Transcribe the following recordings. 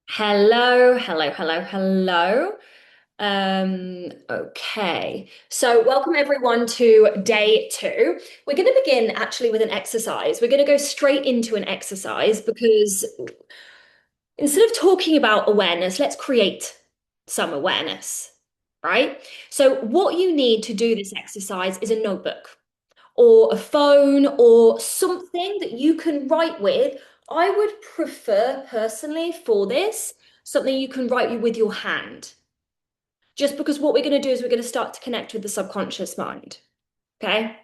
Hello, hello, hello, hello. Okay. So welcome everyone to day two. We're going to begin actually with an exercise. We're going to go straight into an exercise because instead of talking about awareness, let's create some awareness, right? So what you need to do this exercise is a notebook or a phone or something that you can write with. I would prefer personally for this something you can write with your hand. Just because what we're going to do is we're going to start to connect with the subconscious mind. Okay.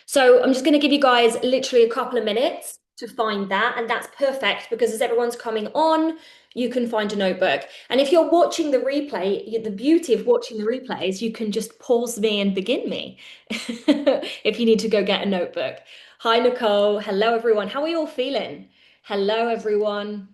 So I'm just going to give you guys literally a couple of minutes to find that. And that's perfect because as everyone's coming on, you can find a notebook. And if you're watching the replay, the beauty of watching the replay is you can just pause me and begin me if you need to go get a notebook. Hi, Nicole. Hello, everyone. How are you all feeling? Hello, everyone.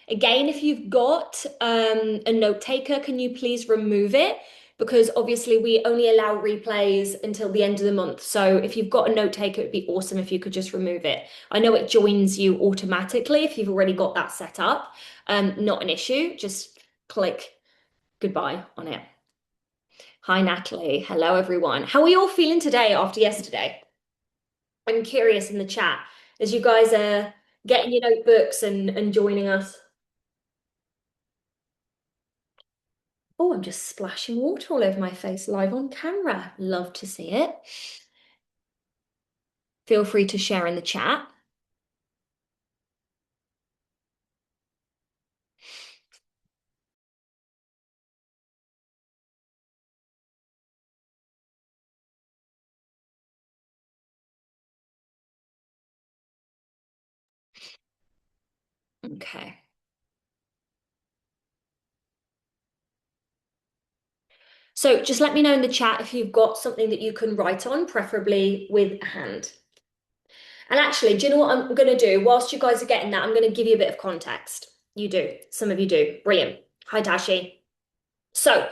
Again, if you've got a note taker, can you please remove it? Because obviously we only allow replays until the end of the month. So if you've got a note taker, it'd be awesome if you could just remove it. I know it joins you automatically if you've already got that set up. Not an issue. Just click goodbye on it. Hi, Natalie. Hello, everyone. How are you all feeling today after yesterday? I'm curious in the chat as you guys are getting your notebooks and joining us. Oh, I'm just splashing water all over my face live on camera. Love to see it. Feel free to share in the chat. Okay. So just let me know in the chat if you've got something that you can write on, preferably with a hand. And actually, do you know what I'm going to do? Whilst you guys are getting that, I'm going to give you a bit of context. You do. Some of you do. Brilliant. Hi, Tashi. So,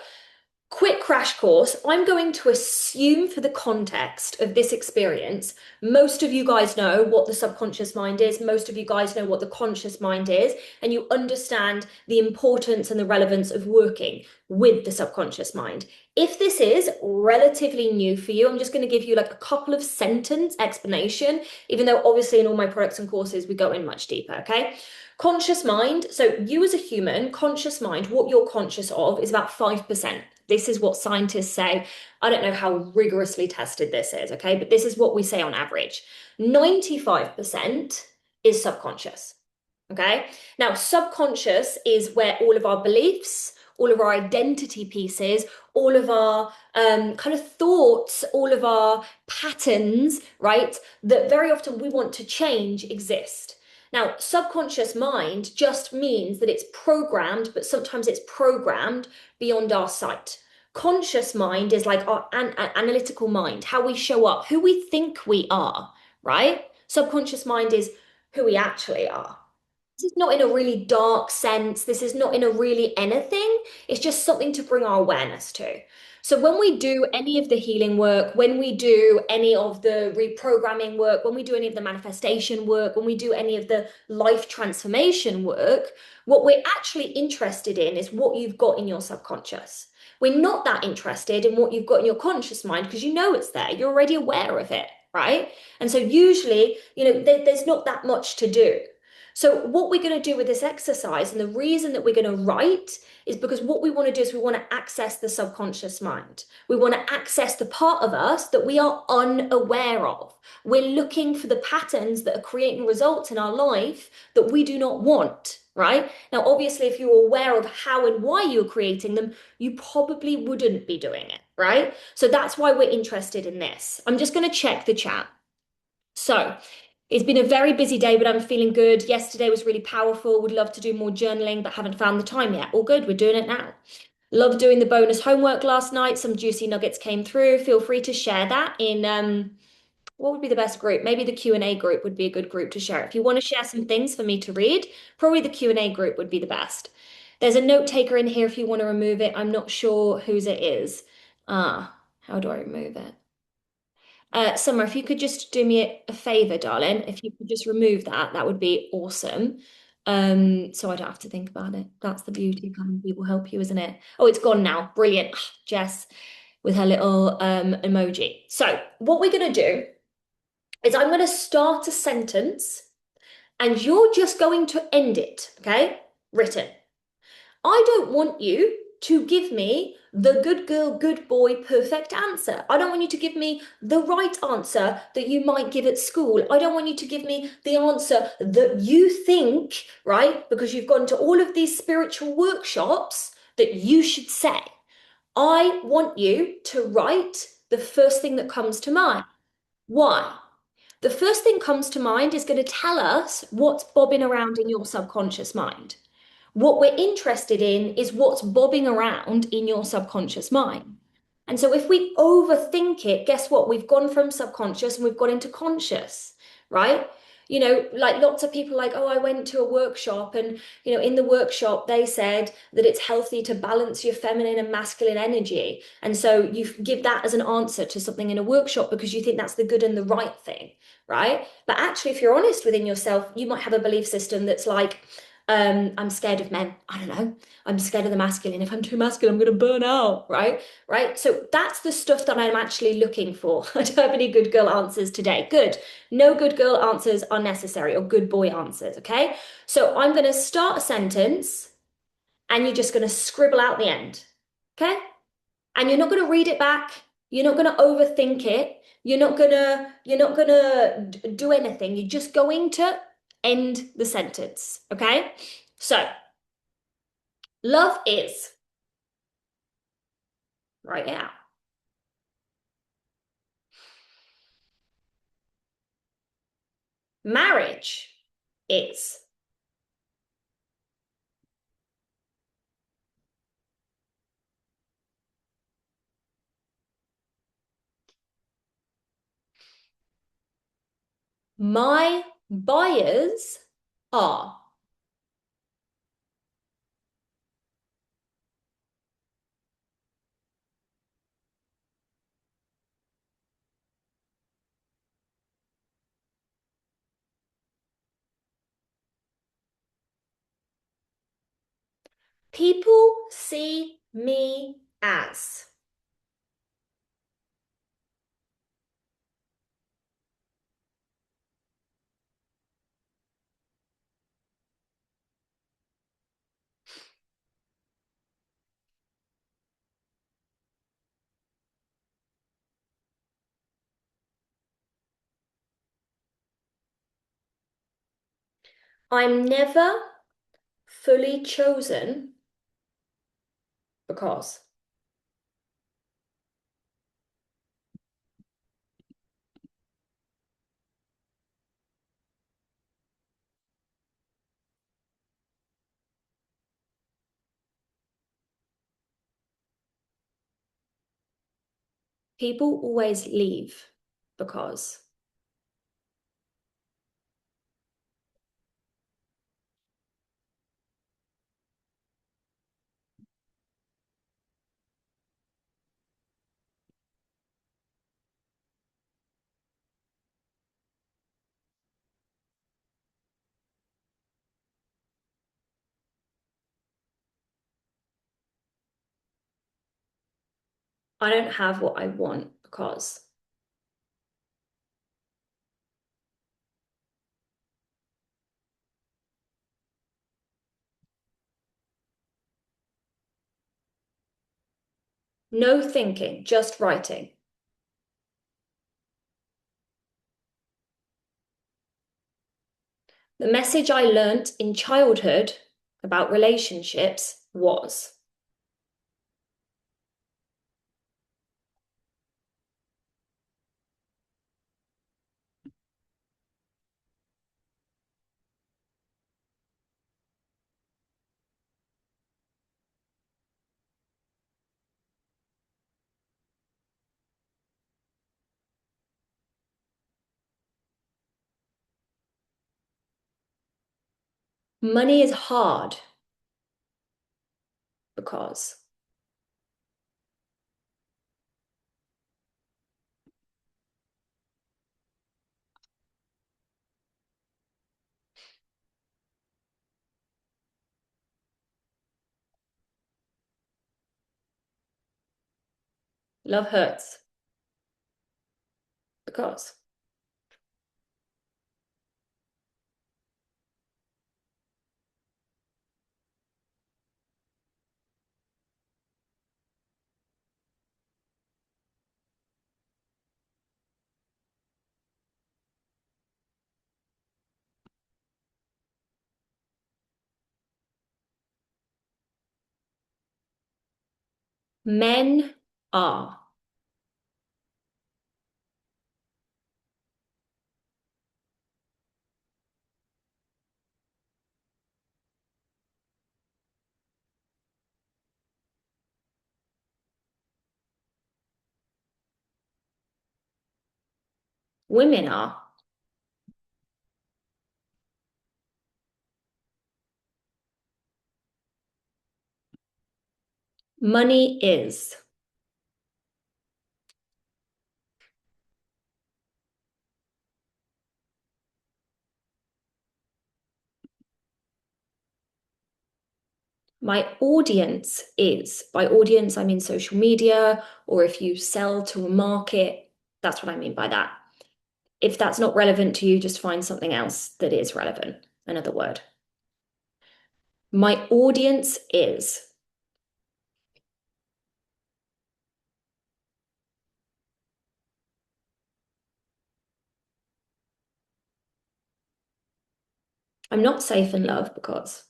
quick crash course. I'm going to assume for the context of this experience, most of you guys know what the subconscious mind is. Most of you guys know what the conscious mind is, and you understand the importance and the relevance of working with the subconscious mind. If this is relatively new for you, I'm just going to give you like a couple of sentence explanation, even though obviously in all my products and courses, we go in much deeper, okay? Conscious mind, so you as a human, conscious mind, what you're conscious of is about 5%. This is what scientists say. I don't know how rigorously tested this is, okay? But this is what we say on average. 95% is subconscious, okay? Now, subconscious is where all of our beliefs, all of our identity pieces, all of our kind of thoughts, all of our patterns, right, that very often we want to change exist. Now, subconscious mind just means that it's programmed, but sometimes it's programmed beyond our sight. Conscious mind is like our analytical mind, how we show up, who we think we are, right? Subconscious mind is who we actually are. This is not in a really dark sense. This is not in a really anything. It's just something to bring our awareness to. So when we do any of the healing work, when we do any of the reprogramming work, when we do any of the manifestation work, when we do any of the life transformation work, what we're actually interested in is what you've got in your subconscious. We're not that interested in what you've got in your conscious mind because you know it's there. You're already aware of it, right? And so usually, there's not that much to do. So, what we're going to do with this exercise, and the reason that we're going to write is because what we want to do is we want to access the subconscious mind. We want to access the part of us that we are unaware of. We're looking for the patterns that are creating results in our life that we do not want, right? Now, obviously, if you're aware of how and why you're creating them, you probably wouldn't be doing it, right? So, that's why we're interested in this. I'm just going to check the chat. So, it's been a very busy day, but I'm feeling good. Yesterday was really powerful. Would love to do more journaling, but haven't found the time yet. All good, we're doing it now. Love doing the bonus homework last night. Some juicy nuggets came through. Feel free to share that in what would be the best group? Maybe the Q&A group would be a good group to share. If you want to share some things for me to read, probably the Q&A group would be the best. There's a note taker in here if you want to remove it. I'm not sure whose it is. How do I remove it? Summer, if you could just do me a favor, darling, if you could just remove that, that would be awesome. So I don't have to think about it. That's the beauty of having people help you, isn't it? Oh, it's gone now. Brilliant. Jess with her little emoji. So what we're going to do is I'm going to start a sentence and you're just going to end it, okay? Written. I don't want you to give me the good girl, good boy, perfect answer. I don't want you to give me the right answer that you might give at school. I don't want you to give me the answer that you think, right? Because you've gone to all of these spiritual workshops that you should say. I want you to write the first thing that comes to mind. Why? The first thing comes to mind is going to tell us what's bobbing around in your subconscious mind. What we're interested in is what's bobbing around in your subconscious mind. And so if we overthink it, guess what? We've gone from subconscious and we've got into conscious, right? Like lots of people like, oh, I went to a workshop and, in the workshop, they said that it's healthy to balance your feminine and masculine energy. And so you give that as an answer to something in a workshop because you think that's the good and the right thing, right? But actually, if you're honest within yourself, you might have a belief system that's like, I'm scared of men. I don't know. I'm scared of the masculine. If I'm too masculine, I'm going to burn out, right? Right. So that's the stuff that I'm actually looking for. I don't have any good girl answers today. Good. No good girl answers are necessary or good boy answers. Okay. So I'm going to start a sentence and you're just going to scribble out the end. Okay. And you're not going to read it back. You're not going to overthink it. You're not gonna do anything. You're just going to end the sentence. Okay. So love is, right now. Marriage is. My buyers are. People see me as. I'm never fully chosen because. People always leave because. I don't have what I want because. No thinking, just writing. The message I learnt in childhood about relationships was. Money is hard because. Love hurts because men are. Women are. Money is. My audience is. By audience, I mean social media, or if you sell to a market, that's what I mean by that. If that's not relevant to you, just find something else that is relevant. Another word. My audience is. I'm not safe in love because.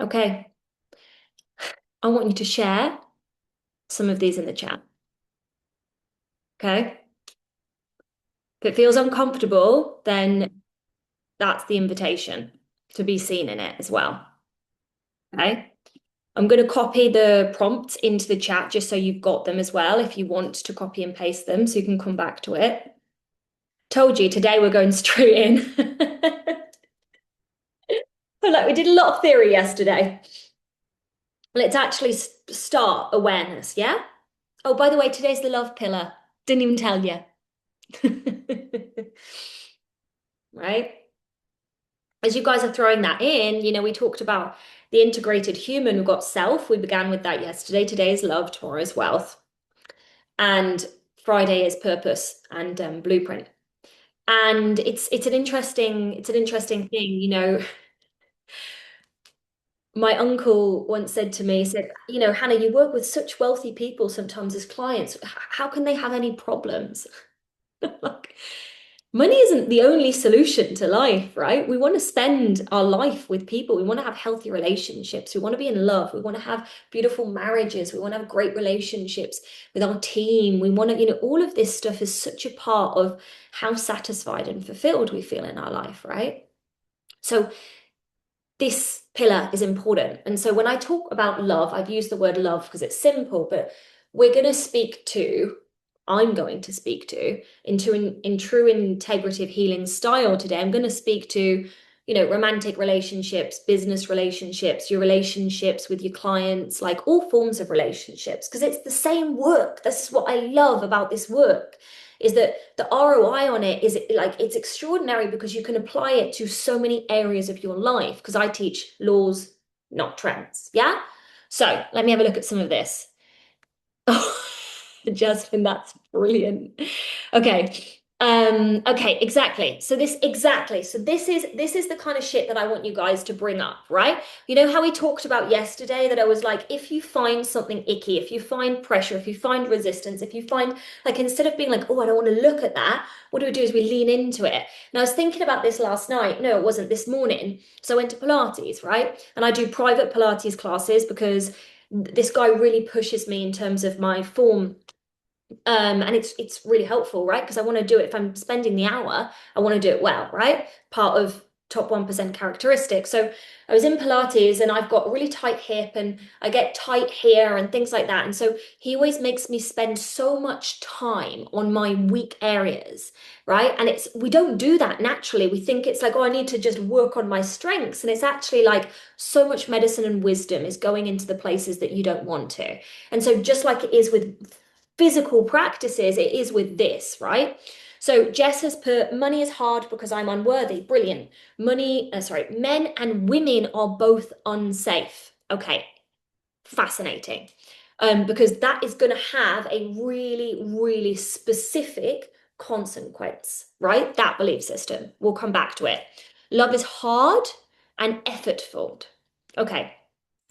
Okay, I want you to share some of these in the chat. Okay. If it feels uncomfortable, then that's the invitation to be seen in it as well. Okay. I'm going to copy the prompts into the chat just so you've got them as well if you want to copy and paste them so you can come back to it. Told you today we're going straight in. But like we did a lot of theory yesterday. Let's actually start awareness, yeah? Oh, by the way, today's the love pillar. Didn't even tell you. Right? As you guys are throwing that in, we talked about the integrated human. We've got self. We began with that yesterday. Today is love, tomorrow is wealth, and Friday is purpose and blueprint. And it's an interesting thing. My uncle once said to me, he said, Hannah, you work with such wealthy people sometimes as clients. How can they have any problems? Like, money isn't the only solution to life, right? We want to spend our life with people. We want to have healthy relationships. We want to be in love. We want to have beautiful marriages. We want to have great relationships with our team. We want to, all of this stuff is such a part of how satisfied and fulfilled we feel in our life, right? So this pillar is important. And so when I talk about love, I've used the word love because it's simple, but we're going to speak to, I'm going to speak to, in true integrative healing style today, I'm going to speak to, romantic relationships, business relationships, your relationships with your clients, like all forms of relationships, because it's the same work. This is what I love about this work is that the ROI on it is like it's extraordinary because you can apply it to so many areas of your life because I teach laws, not trends. Yeah. So let me have a look at some of this. Oh, Jasmine, that's brilliant. Okay. Okay, exactly. So this is the kind of shit that I want you guys to bring up, right? You know how we talked about yesterday that I was like, if you find something icky, if you find pressure, if you find resistance, if you find like instead of being like, oh, I don't want to look at that, what do we do is we lean into it. And I was thinking about this last night. No, it wasn't this morning. So I went to Pilates, right? And I do private Pilates classes because this guy really pushes me in terms of my form, and it's really helpful, right? Because I want to do it. If I'm spending the hour, I want to do it well, right? Part of top 1% characteristic. So I was in Pilates and I've got a really tight hip and I get tight here and things like that. And so he always makes me spend so much time on my weak areas, right? And we don't do that naturally. We think it's like, oh, I need to just work on my strengths. And it's actually like so much medicine and wisdom is going into the places that you don't want to. And so just like it is with physical practices, it is with this, right? So Jess has put money is hard because I'm unworthy. Brilliant. Men and women are both unsafe. Okay, fascinating. Because that is going to have a really, really specific consequence, right? That belief system. We'll come back to it. Love is hard and effortful. Okay.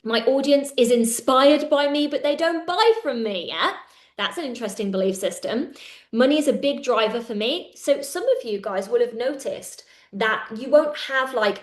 My audience is inspired by me, but they don't buy from me. Yeah. That's an interesting belief system. Money is a big driver for me. So some of you guys will have noticed that you won't have like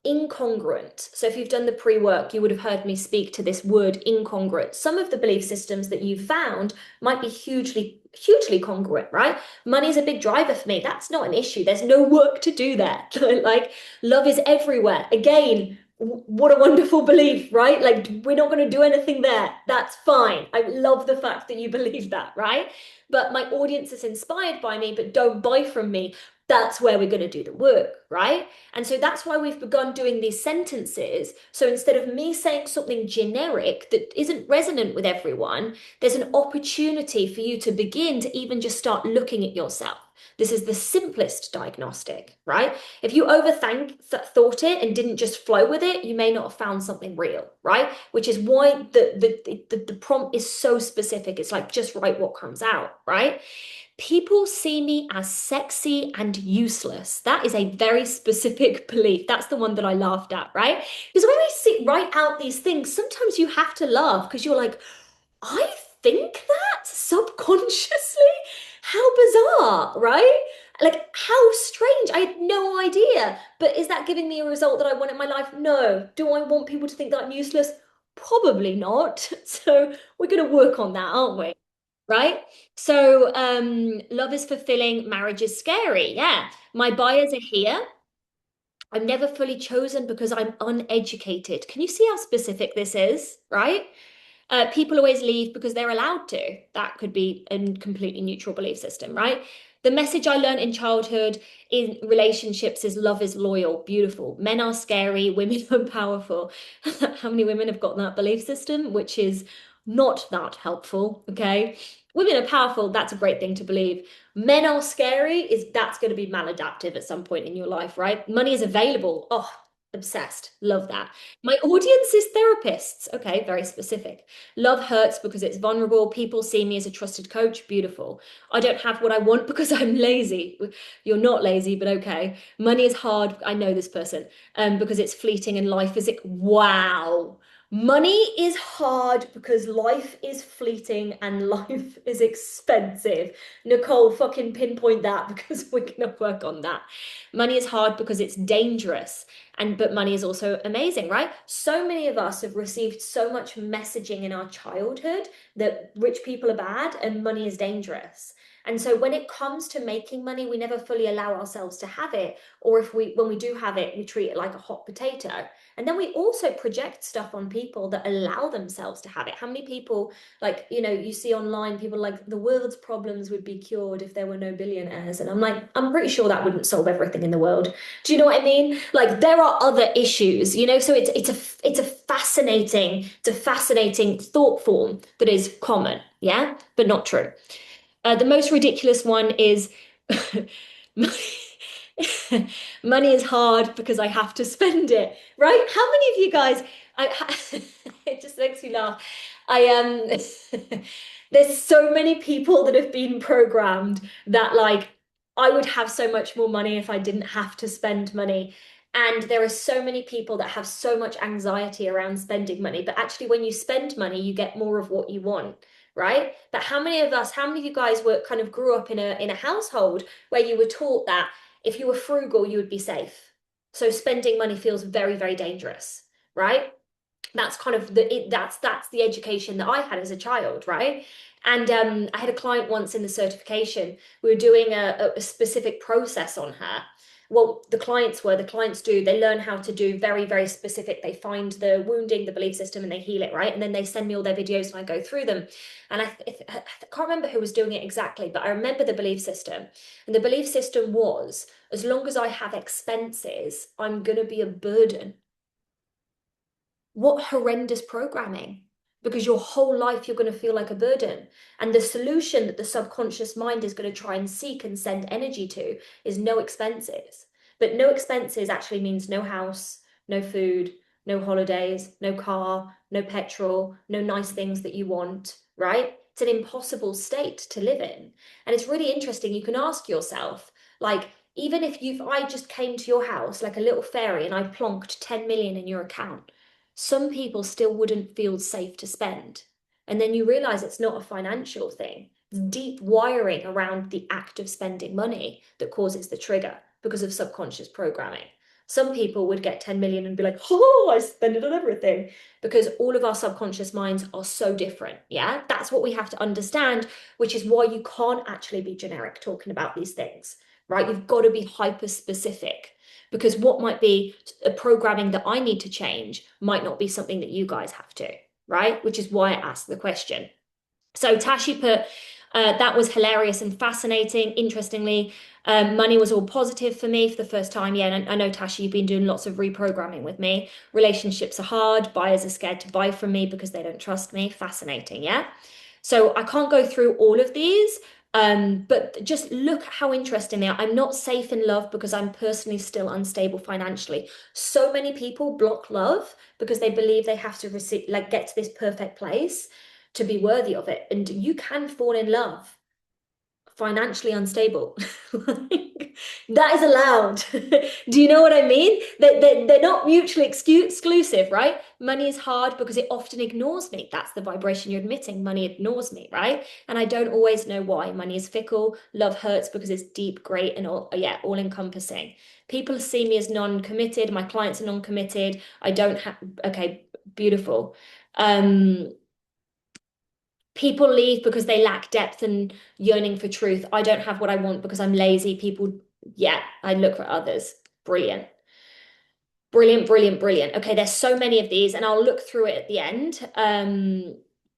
incongruent. So if you've done the pre-work, you would have heard me speak to this word incongruent. Some of the belief systems that you've found might be hugely, hugely congruent, right? Money is a big driver for me. That's not an issue. There's no work to do there. Like love is everywhere. Again, what a wonderful belief, right? Like we're not going to do anything there. That's fine. I love the fact that you believe that, right? But my audience is inspired by me, but don't buy from me. That's where we're going to do the work, right? And so that's why we've begun doing these sentences. So instead of me saying something generic that isn't resonant with everyone, there's an opportunity for you to begin to even just start looking at yourself. This is the simplest diagnostic, right? If you thought it and didn't just flow with it, you may not have found something real, right? Which is why the prompt is so specific. It's like just write what comes out, right? People see me as sexy and useless. That is a very specific belief. That's the one that I laughed at, right? Because when write out these things, sometimes you have to laugh because you're like, I think that subconsciously? How bizarre, right? Like, how strange. I had no idea. But is that giving me a result that I want in my life? No. Do I want people to think that I'm useless? Probably not. So we're going to work on that, aren't we? Right? So, love is fulfilling, marriage is scary. Yeah. My buyers are here. I'm never fully chosen because I'm uneducated. Can you see how specific this is? Right? People always leave because they're allowed to. That could be a completely neutral belief system, right? The message I learned in childhood in relationships is love is loyal, beautiful. Men are scary, women are powerful. How many women have got that belief system, which is not that helpful, okay? Women are powerful, that's a great thing to believe. Men are scary, that's going to be maladaptive at some point in your life, right? Money is available. Oh, obsessed. Love that. My audience is therapists. Okay, very specific. Love hurts because it's vulnerable. People see me as a trusted coach. Beautiful. I don't have what I want because I'm lazy. You're not lazy, but okay. Money is hard. I know this person. Because it's fleeting and life is wow. Money is hard because life is fleeting and life is expensive. Nicole, fucking pinpoint that because we're gonna work on that. Money is hard because it's dangerous. But money is also amazing, right? So many of us have received so much messaging in our childhood that rich people are bad and money is dangerous. And so when it comes to making money, we never fully allow ourselves to have it. Or when we do have it, we treat it like a hot potato. And then we also project stuff on people that allow themselves to have it. How many people, like, you see online, people like the world's problems would be cured if there were no billionaires. And I'm like, I'm pretty sure that wouldn't solve everything in the world. Do you know what I mean? Like there are other issues, so it's a fascinating thought form that is common, yeah, but not true. The most ridiculous one is money is hard because I have to spend it, right? How many of you guys, it just makes me laugh. There's so many people that have been programmed that like I would have so much more money if I didn't have to spend money. And there are so many people that have so much anxiety around spending money. But actually, when you spend money, you get more of what you want, right? But how many of you guys grew up in a household where you were taught that if you were frugal, you would be safe. So spending money feels very, very dangerous, right? That's kind of that's the education that I had as a child, right? And I had a client once in the certification. We were doing a specific process on her, Well, the clients do, they learn how to do very, very specific. They find the wounding, the belief system, and they heal it, right? And then they send me all their videos and I go through them. And I can't remember who was doing it exactly, but I remember the belief system. And the belief system was, as long as I have expenses, I'm going to be a burden. What horrendous programming, because your whole life you're going to feel like a burden. And the solution that the subconscious mind is going to try and seek and send energy to is no expenses. But no expenses actually means no house, no food, no holidays, no car, no petrol, no nice things that you want, right? It's an impossible state to live in. And it's really interesting. You can ask yourself, like, even if I just came to your house like a little fairy and I plonked 10 million in your account, some people still wouldn't feel safe to spend. And then you realize it's not a financial thing. It's deep wiring around the act of spending money that causes the trigger because of subconscious programming. Some people would get 10 million and be like, oh, I spend it on everything, because all of our subconscious minds are so different. Yeah, that's what we have to understand, which is why you can't actually be generic talking about these things, right? You've got to be hyper specific, because what might be a programming that I need to change might not be something that you guys have to, right? Which is why I asked the question. So Tashi put, that was hilarious and fascinating. Interestingly, money was all positive for me for the first time. Yeah, and I know, Tashi, you've been doing lots of reprogramming with me. Relationships are hard. Buyers are scared to buy from me because they don't trust me. Fascinating, yeah? So I can't go through all of these, but just look how interesting they are. I'm not safe in love because I'm personally still unstable financially. So many people block love because they believe they have to receive, like, get to this perfect place to be worthy of it. And you can fall in love financially unstable. Like, that is allowed. Do you know what I mean? They're not mutually exclusive, right? Money is hard because it often ignores me. That's the vibration you're admitting. Money ignores me, right? And I don't always know why. Money is fickle. Love hurts because it's deep, great, and all, yeah, all encompassing. People see me as non-committed. My clients are non-committed. I don't have, okay, beautiful. People leave because they lack depth and yearning for truth. I don't have what I want because I'm lazy. People, yeah, I look for others. Brilliant. Brilliant, brilliant, brilliant. Okay, there's so many of these, and I'll look through it at the end.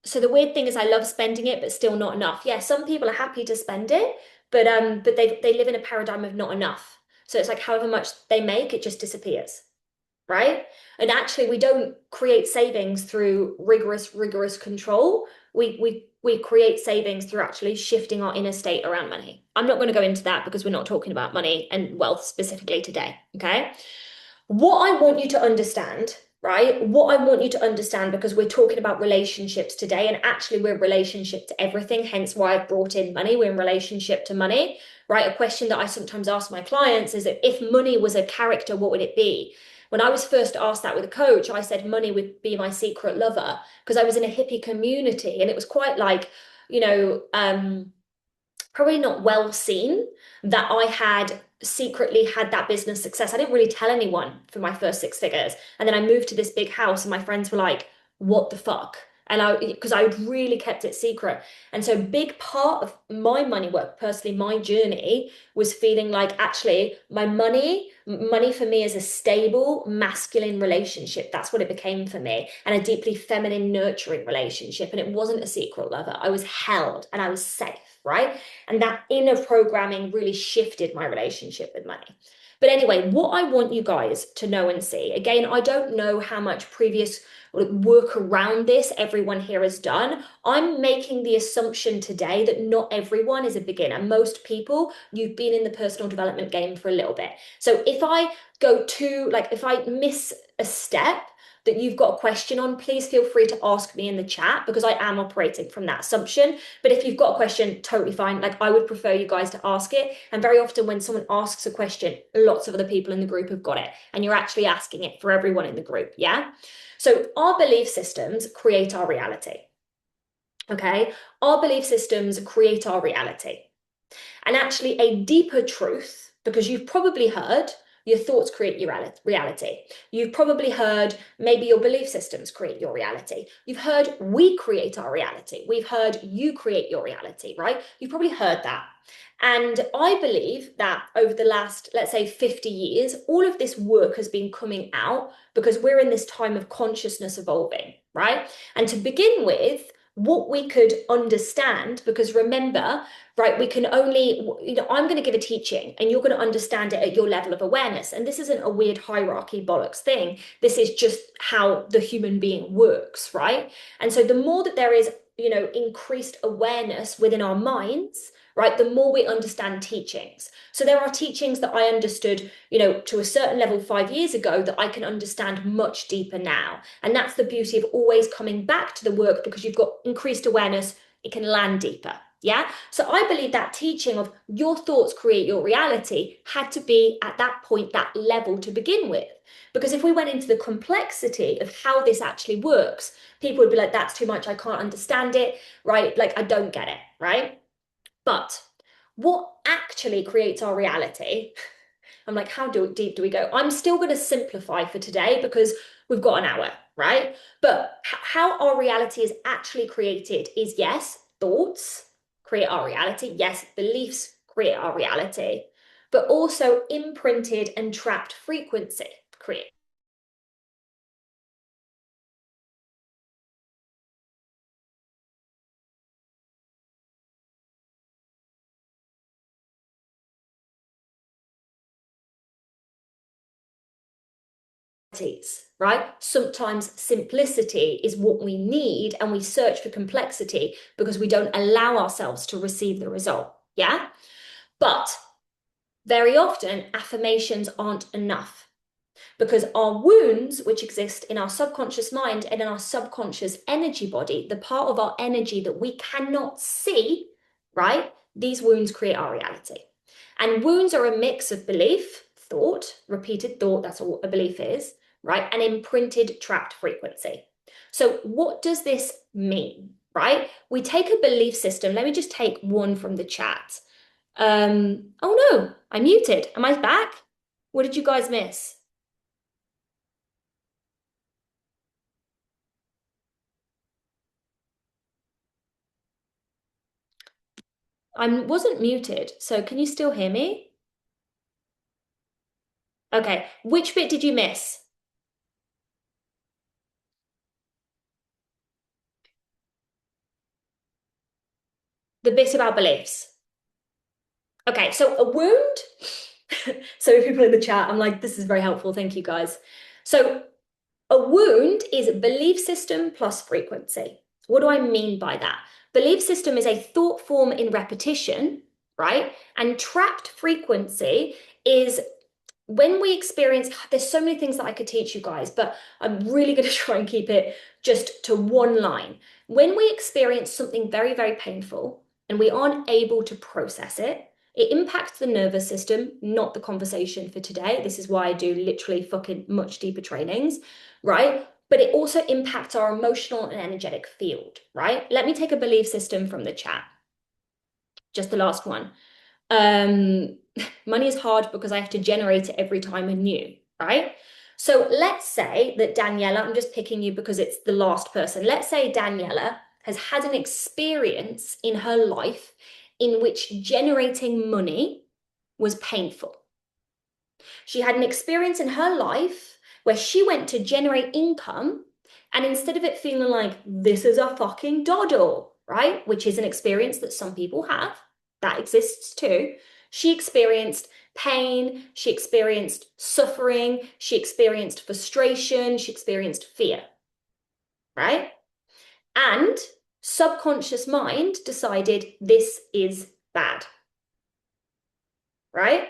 So the weird thing is I love spending it, but still not enough. Yeah, some people are happy to spend it, but they live in a paradigm of not enough. So it's like however much they make, it just disappears, right? And actually, we don't create savings through rigorous control. We create savings through actually shifting our inner state around money. I'm not going to go into that because we're not talking about money and wealth specifically today. Okay. What I want you to understand, right? What I want you to understand, because we're talking about relationships today, and actually we're in relationship to everything, hence why I brought in money. We're in relationship to money, right? A question that I sometimes ask my clients is that if money was a character, what would it be? When I was first asked that with a coach, I said money would be my secret lover, because I was in a hippie community and it was quite like, you know, probably not well seen that I had secretly had that business success. I didn't really tell anyone for my first six figures. And then I moved to this big house and my friends were like, what the fuck? And because I really kept it secret. And so a big part of my money work, personally, my journey was feeling like actually money for me is a stable masculine relationship. That's what it became for me. And a deeply feminine, nurturing relationship. And it wasn't a secret lover. I was held and I was safe, right? And that inner programming really shifted my relationship with money. But anyway, what I want you guys to know and see, again, I don't know how much previous work around this everyone here has done. I'm making the assumption today that not everyone is a beginner. Most people, you've been in the personal development game for a little bit. So if I if I miss a step that you've got a question on, please feel free to ask me in the chat, because I am operating from that assumption. But if you've got a question, totally fine. Like, I would prefer you guys to ask it. And very often when someone asks a question, lots of other people in the group have got it. And you're actually asking it for everyone in the group. Yeah. So our belief systems create our reality. Okay. Our belief systems create our reality. And actually a deeper truth, because you've probably heard your thoughts create your reality. You've probably heard maybe your belief systems create your reality. You've heard we create our reality. We've heard you create your reality, right? You've probably heard that. And I believe that over the last, let's say, 50 years, all of this work has been coming out because we're in this time of consciousness evolving, right? And to begin with, what we could understand, because remember, right, we can only, I'm going to give a teaching and you're going to understand it at your level of awareness. And this isn't a weird hierarchy bollocks thing. This is just how the human being works, right? And so the more that there is, increased awareness within our minds, right, the more we understand teachings. So there are teachings that I understood, to a certain level 5 years ago that I can understand much deeper now. And that's the beauty of always coming back to the work, because you've got increased awareness, it can land deeper. Yeah. So I believe that teaching of your thoughts create your reality had to be at that point, that level to begin with. Because if we went into the complexity of how this actually works, people would be like, that's too much. I can't understand it. Right. Like, I don't get it. Right. But what actually creates our reality? I'm like, how deep do we go? I'm still going to simplify for today because we've got an hour, right? But how our reality is actually created is, yes, thoughts create our reality. Yes, beliefs create our reality, but also imprinted and trapped frequency create. Right? Sometimes simplicity is what we need, and we search for complexity because we don't allow ourselves to receive the result. Yeah. But very often, affirmations aren't enough because our wounds, which exist in our subconscious mind and in our subconscious energy body, the part of our energy that we cannot see, right? These wounds create our reality. And wounds are a mix of belief, thought, repeated thought, that's all a belief is, right? And imprinted trapped frequency. So, what does this mean, right? We take a belief system. Let me just take one from the chat. Oh no, I muted. Am I back? What did you guys miss? I wasn't muted, so can you still hear me? Okay, which bit did you miss? The bit about beliefs. Okay, so a wound. So people in the chat, I'm like, this is very helpful. Thank you guys. So a wound is belief system plus frequency. What do I mean by that? Belief system is a thought form in repetition, right? And trapped frequency is when we experience, there's so many things that I could teach you guys, but I'm really going to try and keep it just to one line. When we experience something very, very painful and we aren't able to process it, it impacts the nervous system, not the conversation for today. This is why I do literally fucking much deeper trainings, right? But it also impacts our emotional and energetic field, right? Let me take a belief system from the chat, just the last one. Um, Money is hard because I have to generate it every time anew, right? So let's say that Daniela, I'm just picking you because it's the last person. Let's say Daniela has had an experience in her life in which generating money was painful. She had an experience in her life where she went to generate income, and instead of it feeling like this is a fucking doddle, right? Which is an experience that some people have, that exists too. She experienced pain, she experienced suffering, she experienced frustration, she experienced fear, right? And subconscious mind decided this is bad, right?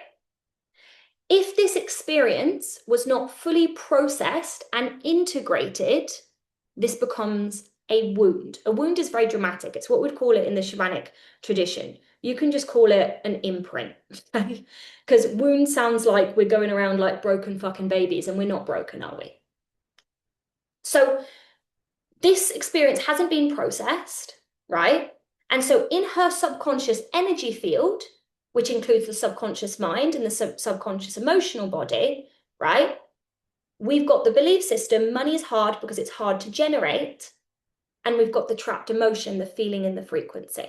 If this experience was not fully processed and integrated, this becomes a wound. A wound is very dramatic. It's what we'd call it in the shamanic tradition. You can just call it an imprint, because wound sounds like we're going around like broken fucking babies, and we're not broken, are we? So this experience hasn't been processed, right? And so in her subconscious energy field, which includes the subconscious mind and the subconscious emotional body, right? We've got the belief system, money is hard because it's hard to generate. And we've got the trapped emotion, the feeling and the frequency.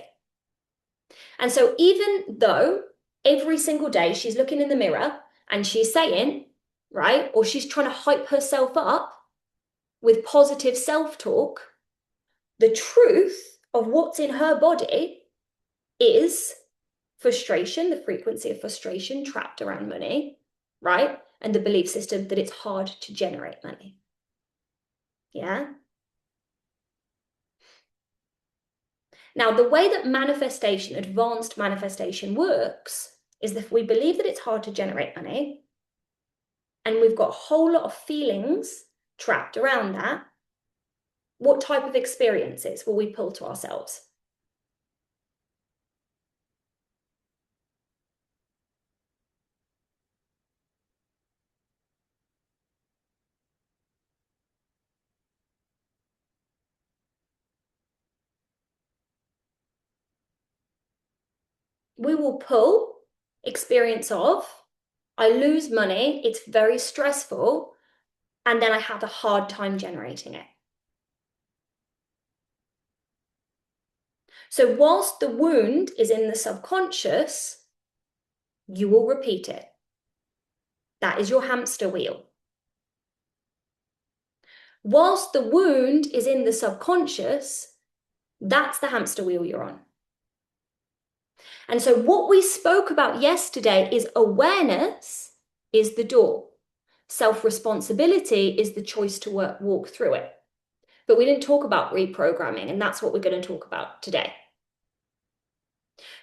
And so even though every single day she's looking in the mirror and she's saying, right, or she's trying to hype herself up with positive self-talk, the truth of what's in her body is frustration, the frequency of frustration trapped around money, right? And the belief system that it's hard to generate money. Yeah. Now, the way that manifestation, advanced manifestation works is that if we believe that it's hard to generate money and we've got a whole lot of feelings trapped around that, what type of experiences will we pull to ourselves? We will pull experience of, I lose money, it's very stressful, and then I have a hard time generating it. So whilst the wound is in the subconscious, you will repeat it. That is your hamster wheel. Whilst the wound is in the subconscious, that's the hamster wheel you're on. And so what we spoke about yesterday is awareness is the door. Self-responsibility is the choice to walk through it. But we didn't talk about reprogramming, and that's what we're going to talk about today.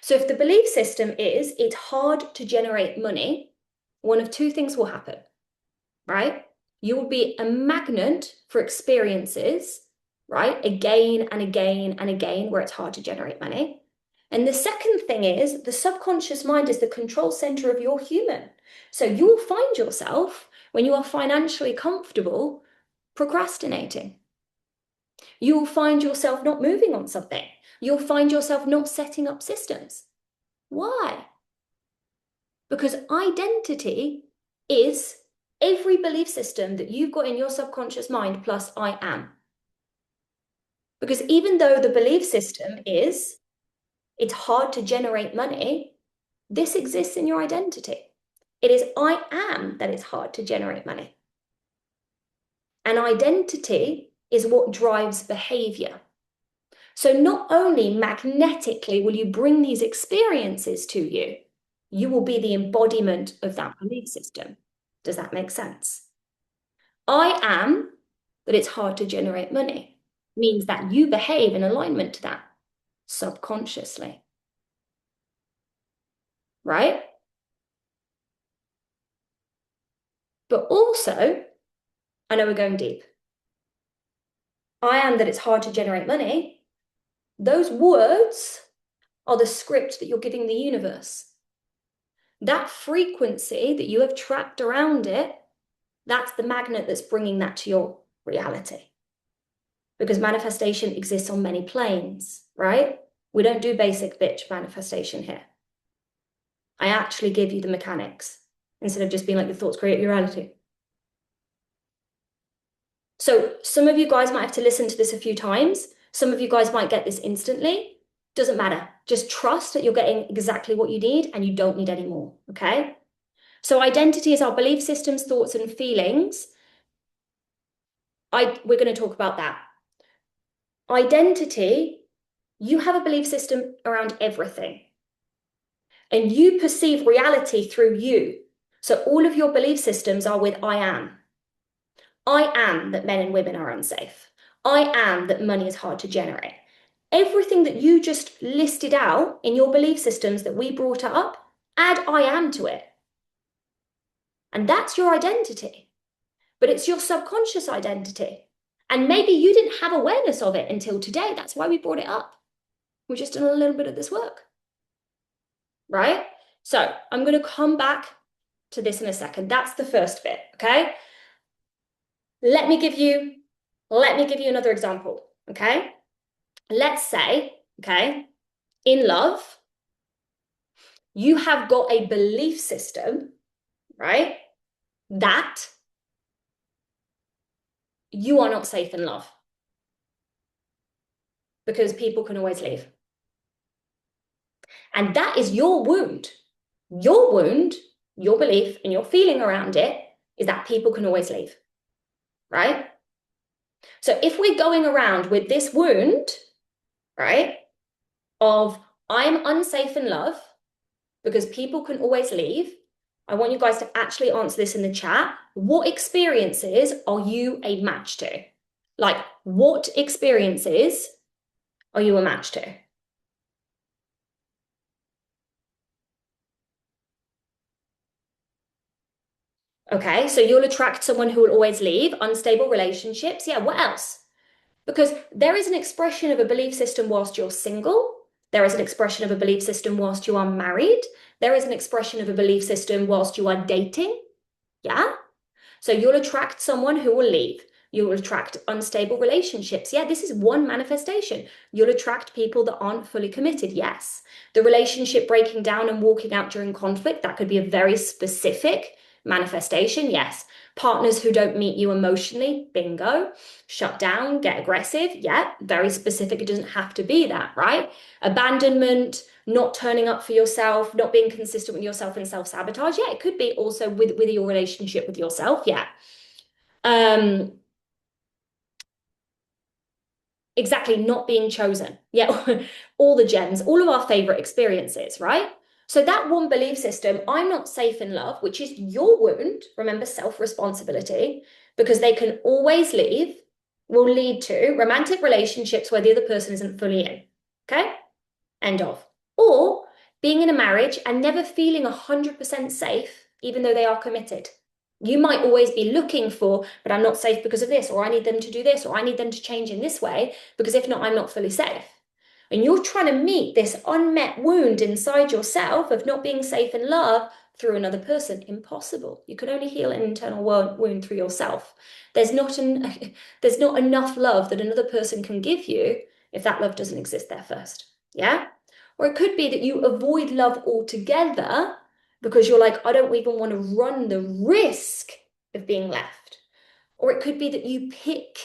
So if the belief system is it's hard to generate money, one of two things will happen, right? You will be a magnet for experiences, right? Again and again and again, where it's hard to generate money. And the second thing is the subconscious mind is the control center of your human. So you will find yourself, when you are financially comfortable, procrastinating. You will find yourself not moving on something. You'll find yourself not setting up systems. Why? Because identity is every belief system that you've got in your subconscious mind plus I am. Because even though the belief system is it's hard to generate money, this exists in your identity. It is I am that it's hard to generate money. And identity is what drives behavior. So not only magnetically will you bring these experiences to you, you will be the embodiment of that belief system. Does that make sense? I am that it's hard to generate money means that you behave in alignment to that subconsciously. Right? But also, I know we're going deep. I am that it's hard to generate money. Those words are the script that you're giving the universe. That frequency that you have trapped around it, that's the magnet that's bringing that to your reality. Because manifestation exists on many planes, right? We don't do basic bitch manifestation here. I actually give you the mechanics instead of just being like your thoughts create your reality. So some of you guys might have to listen to this a few times. Some of you guys might get this instantly. Doesn't matter. Just trust that you're getting exactly what you need and you don't need any more, okay? So identity is our belief systems, thoughts, and feelings. We're going to talk about that. Identity, you have a belief system around everything. And you perceive reality through you. So all of your belief systems are with I am. I am that men and women are unsafe. I am that money is hard to generate. Everything that you just listed out in your belief systems that we brought up, add I am to it. And that's your identity. But it's your subconscious identity. And maybe you didn't have awareness of it until today. That's why we brought it up. We're just doing a little bit of this work. Right? So I'm going to come back to this in a second. That's the first bit, okay? Let me give you another example, okay? Let's say, okay, in love, you have got a belief system, right, that you are not safe in love because people can always leave. And that is your wound. Your wound, your belief, and your feeling around it is that people can always leave, right? So if we're going around with this wound, right, of I'm unsafe in love because people can always leave, I want you guys to actually answer this in the chat. What experiences are you a match to? Like, what experiences are you a match to? Okay, so you'll attract someone who will always leave, unstable relationships. Yeah, what else? Because there is an expression of a belief system whilst you're single. There is an expression of a belief system whilst you are married. There is an expression of a belief system whilst you are dating. Yeah? So you'll attract someone who will leave. You will attract unstable relationships. Yeah, this is one manifestation. You'll attract people that aren't fully committed. Yes. The relationship breaking down and walking out during conflict, that could be a very specific manifestation. Yes. Partners who don't meet you emotionally, bingo. Shut down, get aggressive. Yeah, very specific. It doesn't have to be that, right? Abandonment, not turning up for yourself, not being consistent with yourself and self-sabotage. Yeah, it could be also with your relationship with yourself. Yeah. Exactly, not being chosen. Yeah, all the gems, all of our favorite experiences, right? So that one belief system, I'm not safe in love, which is your wound, remember self-responsibility, because they can always leave, will lead to romantic relationships where the other person isn't fully in. Okay? End of. Or being in a marriage and never feeling 100% safe, even though they are committed. You might always be looking for, but I'm not safe because of this, or I need them to do this, or I need them to change in this way, because if not, I'm not fully safe. And you're trying to meet this unmet wound inside yourself of not being safe in love through another person. Impossible. You can only heal an internal wound through yourself. There's not there's not enough love that another person can give you if that love doesn't exist there first. Yeah? Or it could be that you avoid love altogether because you're like, I don't even want to run the risk of being left. Or it could be that you pick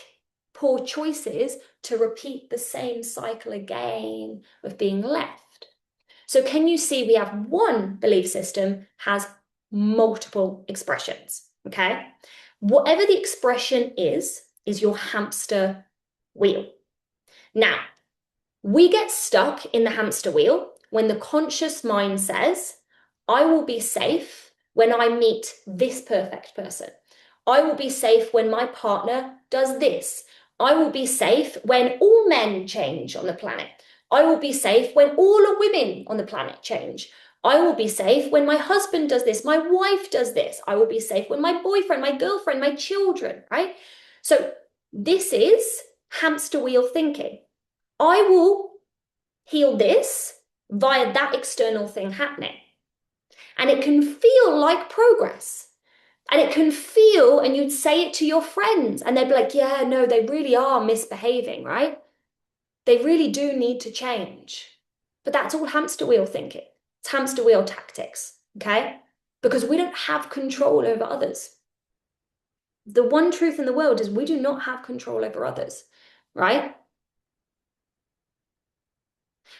poor choices to repeat the same cycle again of being left. So can you see we have one belief system has multiple expressions, okay? Whatever the expression is your hamster wheel. Now, we get stuck in the hamster wheel when the conscious mind says, I will be safe when I meet this perfect person. I will be safe when my partner does this. I will be safe when all men change on the planet. I will be safe when all of women on the planet change. I will be safe when my husband does this, my wife does this. I will be safe when my boyfriend, my girlfriend, my children, right? So this is hamster wheel thinking. I will heal this via that external thing happening. And it can feel like progress. And it can feel, and you'd say it to your friends, and they'd be like, yeah, no, they really are misbehaving, right? They really do need to change. But that's all hamster wheel thinking. It's hamster wheel tactics, okay? Because we don't have control over others. The one truth in the world is we do not have control over others, right?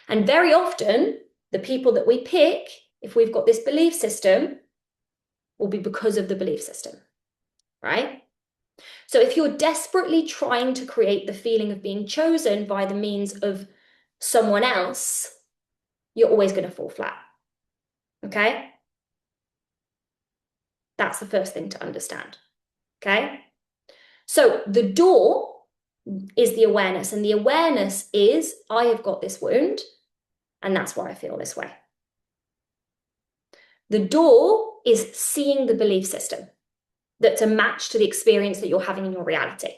And very often, the people that we pick, if we've got this belief system, will be because of the belief system, right? So if you're desperately trying to create the feeling of being chosen by the means of someone else, you're always going to fall flat, okay? That's the first thing to understand, okay? So the door is the awareness, and the awareness is, I have got this wound, and that's why I feel this way. The door is seeing the belief system that's a match to the experience that you're having in your reality.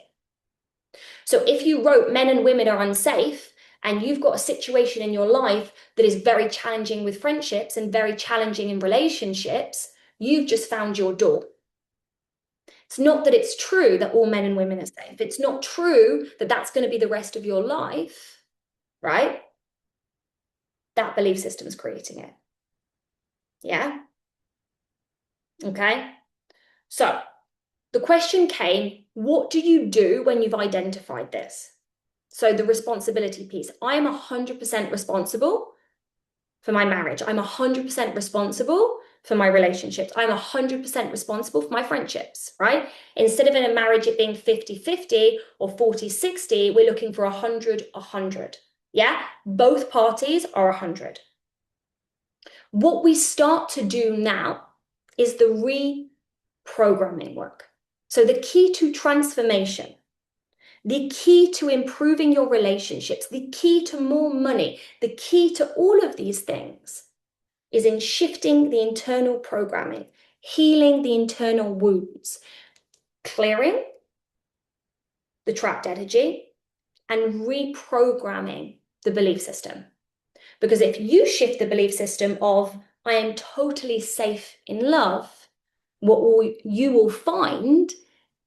So if you wrote men and women are unsafe, and you've got a situation in your life that is very challenging with friendships and very challenging in relationships, you've just found your door. It's not that it's true that all men and women are safe. It's not true that that's going to be the rest of your life, right? That belief system is creating it. Yeah. Okay. So the question came, what do you do when you've identified this? So the responsibility piece. I am 100% responsible for my marriage. I'm 100% responsible for my relationships. I'm 100% responsible for my friendships, right? Instead of in a marriage it being 50-50 or 40-60, we're looking for 100-100. Yeah? Both parties are 100. What we start to do now is the reprogramming work. So the key to transformation, the key to improving your relationships, the key to more money, the key to all of these things is in shifting the internal programming, healing the internal wounds, clearing the trapped energy, and reprogramming the belief system. Because if you shift the belief system of, I am totally safe in love, you will find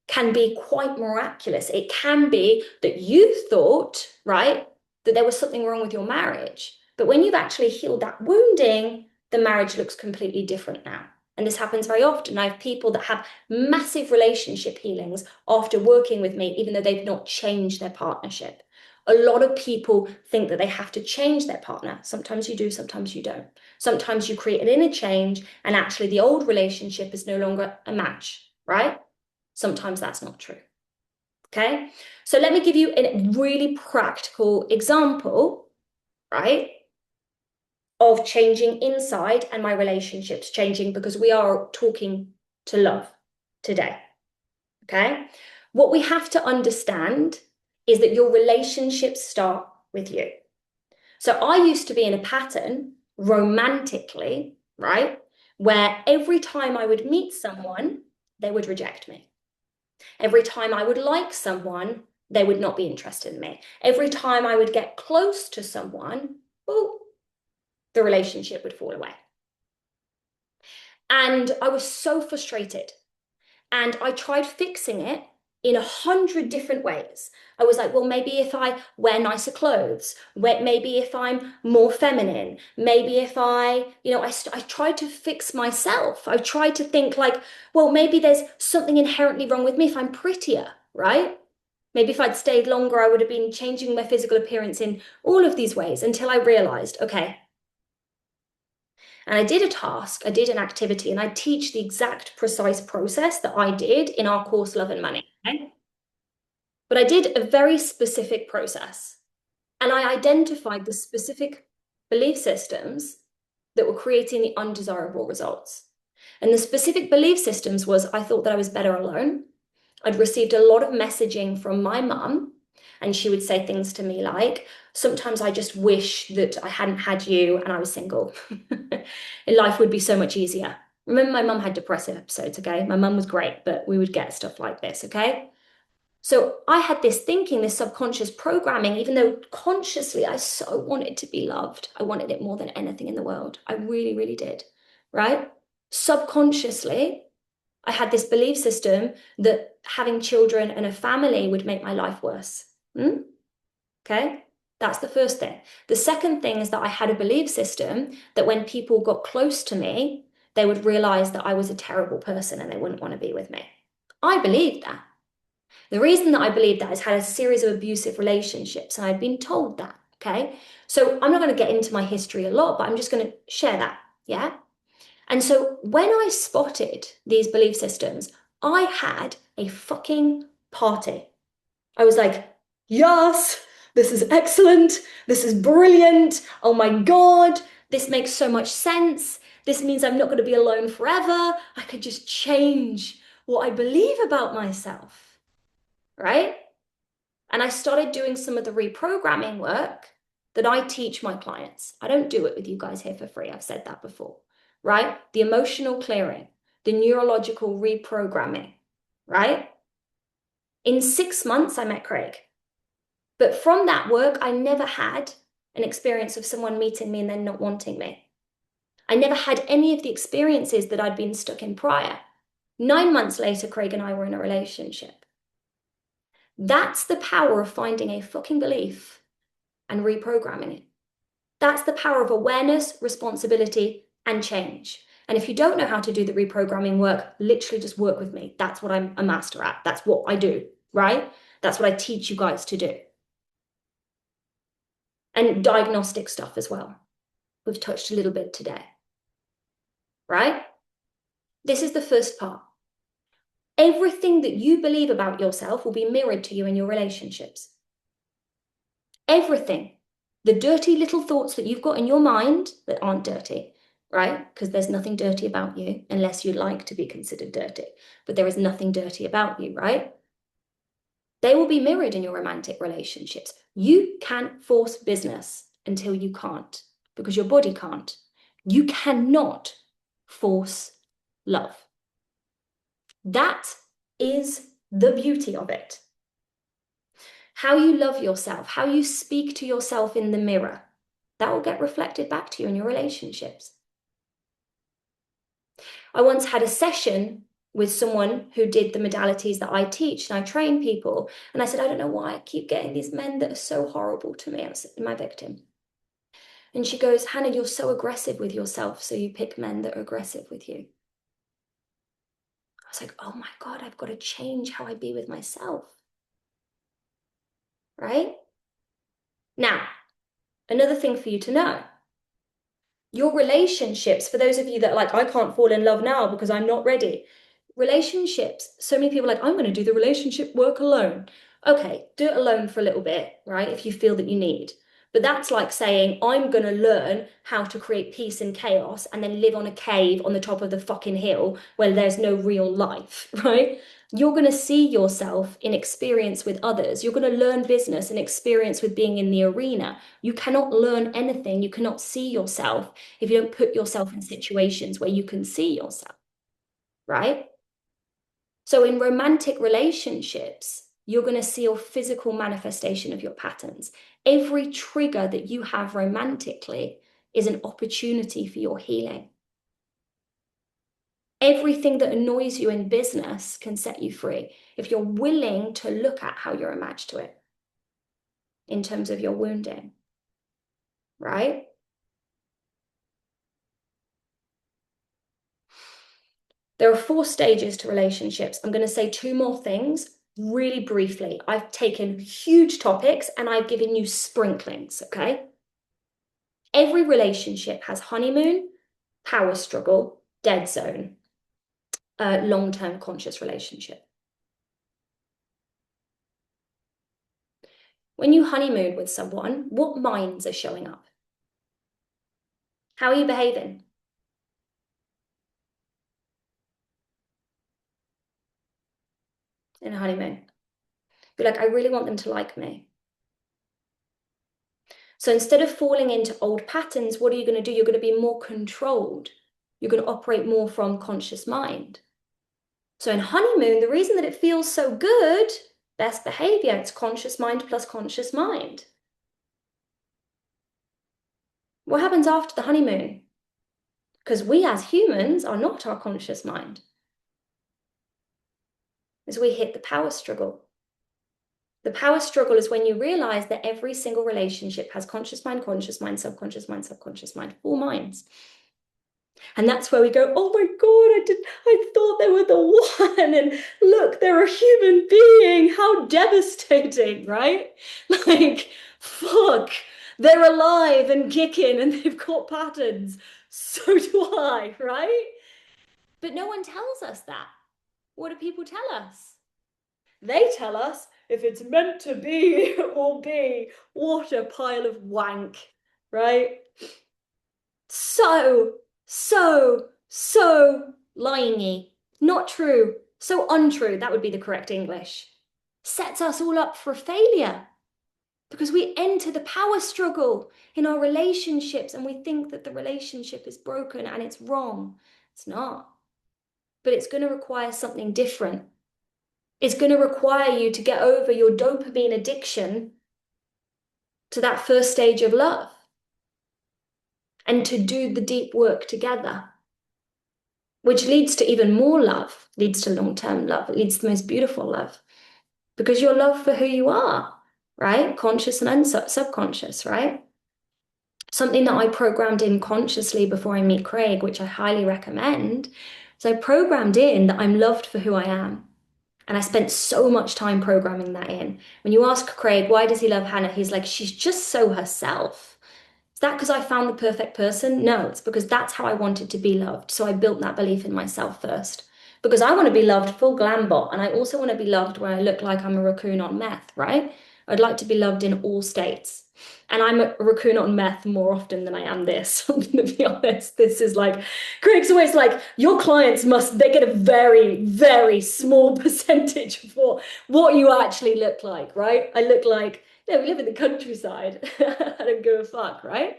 can be quite miraculous. It can be that you thought, right, that there was something wrong with your marriage. But when you've actually healed that wounding, the marriage looks completely different now. And this happens very often. I have people that have massive relationship healings after working with me, even though they've not changed their partnership. A lot of people think that they have to change their partner. Sometimes you do, sometimes you don't. Sometimes you create an inner change, and actually the old relationship is no longer a match, right? Sometimes that's not true. Okay, so let me give you a really practical example, right, of changing inside and my relationships changing, because we are talking to love today. Okay, what we have to understand is that your relationships start with you. So I used to be in a pattern romantically, right, where every time I would meet someone, they would reject me. Every time I would like someone, they would not be interested in me. Every time I would get close to someone, oh, the relationship would fall away. And I was so frustrated. And I tried fixing it in 100 different ways. I was like, well, maybe if I wear nicer clothes, maybe if I'm more feminine, maybe if I tried to fix myself. I tried to think like, well, maybe there's something inherently wrong with me if I'm prettier, right? Maybe if I'd stayed longer, I would have been changing my physical appearance in all of these ways until I realized, okay. And I did a task, I did an activity, and I teach the exact precise process that I did in our course, Love and Money. Okay? But I did a very specific process, and I identified the specific belief systems that were creating the undesirable results. And the specific belief systems was I thought that I was better alone. I'd received a lot of messaging from my mum, and she would say things to me like, sometimes I just wish that I hadn't had you and I was single. Life would be so much easier. Remember, my mum had depressive episodes, okay? My mum was great, but we would get stuff like this, okay? So I had this thinking, this subconscious programming, even though consciously I so wanted to be loved. I wanted it more than anything in the world. I really, really did, right? Subconsciously, I had this belief system that having children and a family would make my life worse. Okay, that's the first thing. The second thing is that I had a belief system that when people got close to me, they would realize that I was a terrible person and they wouldn't want to be with me. I believed that. The reason that I believed that is I had a series of abusive relationships and I'd been told that. Okay, so I'm not going to get into my history a lot, but I'm just going to share that. Yeah. And so when I spotted these belief systems, I had a fucking party. I was like, yes, this is excellent. This is brilliant. Oh my God, this makes so much sense. This means I'm not going to be alone forever. I could just change what I believe about myself, right? And I started doing some of the reprogramming work that I teach my clients. I don't do it with you guys here for free. I've said that before, right? The emotional clearing, the neurological reprogramming, right? In 6 months, I met Craig. But from that work, I never had an experience of someone meeting me and then not wanting me. I never had any of the experiences that I'd been stuck in prior. 9 months later, Craig and I were in a relationship. That's the power of finding a fucking belief and reprogramming it. That's the power of awareness, responsibility, and change. And if you don't know how to do the reprogramming work, literally just work with me. That's what I'm a master at. That's what I do, right? That's what I teach you guys to do. And diagnostic stuff as well. We've touched a little bit today, right? This is the first part. Everything that you believe about yourself will be mirrored to you in your relationships. Everything. The dirty little thoughts that you've got in your mind that aren't dirty, right? Because there's nothing dirty about you unless you'd like to be considered dirty. But there is nothing dirty about you, right? They will be mirrored in your romantic relationships. You can't force business until you can't, because your body can't. You cannot force love. That is the beauty of it. How you love yourself, how you speak to yourself in the mirror, that will get reflected back to you in your relationships. I once had a session with someone who did the modalities that I teach and I train people. And I said, I don't know why I keep getting these men that are so horrible to me. I was my victim. And she goes, Hannah, you're so aggressive with yourself, so you pick men that are aggressive with you. I was like, oh my God, I've got to change how I be with myself. Right? Now, another thing for you to know. Your relationships, for those of you that are like, I can't fall in love now because I'm not ready. Relationships, so many people are like, I'm going to do the relationship work alone. Okay, do it alone for a little bit, right? If you feel that you need. But that's like saying, I'm going to learn how to create peace in chaos and then live on a cave on the top of the fucking hill where there's no real life, right? You're going to see yourself in experience with others. You're going to learn business and experience with being in the arena. You cannot learn anything. You cannot see yourself if you don't put yourself in situations where you can see yourself, right? So in romantic relationships, you're going to see a physical manifestation of your patterns. Every trigger that you have romantically is an opportunity for your healing. Everything that annoys you in business can set you free if you're willing to look at how you're a match to it in terms of your wounding, right? There are 4 stages to relationships. I'm going to say 2 more things really briefly. I've taken huge topics and I've given you sprinklings, okay? Every relationship has honeymoon, power struggle, dead zone, long-term conscious relationship. When you honeymoon with someone, what minds are showing up? How are you behaving? In a honeymoon? Be like, I really want them to like me. So instead of falling into old patterns, what are you going to do? You're going to be more controlled. You're going to operate more from conscious mind. So in honeymoon, the reason that it feels so good, best behavior, it's conscious mind plus conscious mind. What happens after the honeymoon? Because we as humans are not our conscious mind. As we hit the power struggle. The power struggle is when you realize that every single relationship has conscious mind, subconscious mind, subconscious mind, 4 minds. And that's where we go, oh my God, I thought they were the one. And look, they're a human being. How devastating, right? Like, fuck, they're alive and kicking and they've got patterns. So do I, right? But no one tells us that. What do people tell us? They tell us if it's meant to be, it will be. What a pile of wank, right? So lying-y. Not true. So untrue. That would be the correct English. Sets us all up for failure because we enter the power struggle in our relationships and we think that the relationship is broken and it's wrong. It's not. But it's going to require something different. It's going to require you to get over your dopamine addiction to that first stage of love and to do the deep work together, which leads to even more love, leads to long-term love, it leads to the most beautiful love because you're loved for who you are, right? Conscious and subconscious, right? Something that I programmed in consciously before I meet Craig, which I highly recommend. So I programmed in that I'm loved for who I am. And I spent so much time programming that in. When you ask Craig, why does he love Hannah? He's like, she's just so herself. Is that because I found the perfect person? No, it's because that's how I wanted to be loved. So I built that belief in myself first. Because I want to be loved full glam bot, and I also want to be loved where I look like I'm a raccoon on meth, right? I'd like to be loved in all states. And I'm a raccoon on meth more often than I am this. To be honest, this is like, Craig's always like, your clients they get a very, very small percentage of what you actually look like, right? I look like, we live in the countryside. I don't give a fuck, right?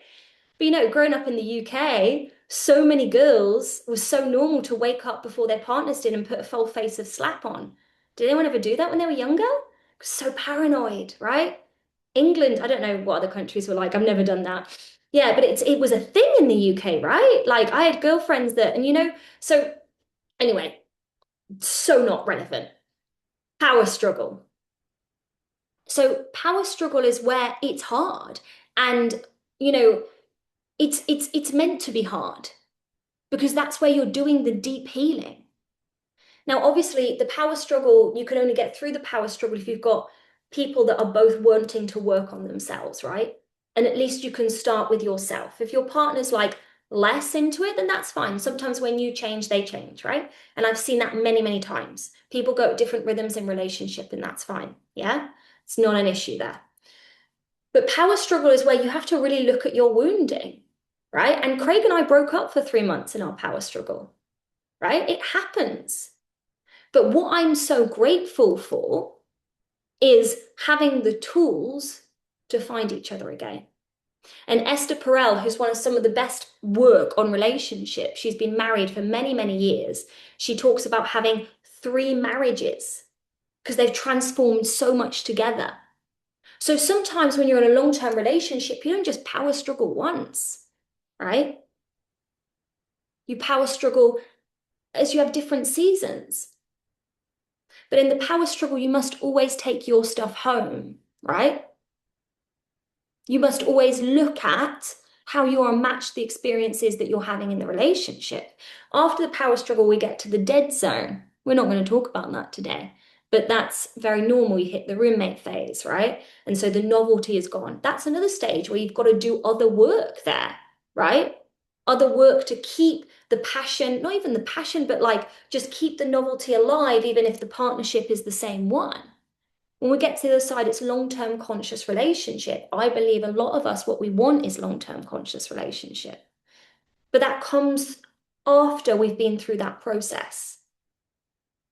But growing up in the UK, so many girls was so normal to wake up before their partners did and put a full face of slap on. Did anyone ever do that when they were younger? So paranoid, right? England, I don't know what other countries were like. I've never done that. Yeah, but it was a thing in the UK, right? Like I had girlfriends that, and so anyway, so not relevant. Power struggle. So power struggle is where it's hard. And, you know, it's meant to be hard because that's where you're doing the deep healing. Now, obviously, the power struggle, you can only get through the power struggle if you've got people that are both wanting to work on themselves, right? And at least you can start with yourself. If your partner's like less into it, then that's fine. Sometimes when you change, they change, right? And I've seen that many, many times. People go at different rhythms in relationship, and that's fine. Yeah, it's not an issue there. But power struggle is where you have to really look at your wounding, right? And Craig and I broke up for 3 months in our power struggle, right? It happens. But what I'm so grateful for is having the tools to find each other again. And Esther Perel, who's one of some of the best work on relationships, she's been married for many, many years. She talks about having 3 marriages because they've transformed so much together. So sometimes when you're in a long-term relationship, you don't just power struggle once, right? You power struggle as you have different seasons. But in the power struggle, you must always take your stuff home, right? You must always look at how you are matched the experiences that you're having in the relationship. After the power struggle, we get to the dead zone. We're not going to talk about that today, but that's very normal. You hit the roommate phase, right? And so the novelty is gone. That's another stage where you've got to do other work there, right? Other work to keep the passion, not even the passion, but like just keep the novelty alive, even if the partnership is the same one. When we get to the other side, it's long-term conscious relationship. I believe a lot of us, what we want is long-term conscious relationship. But that comes after we've been through that process.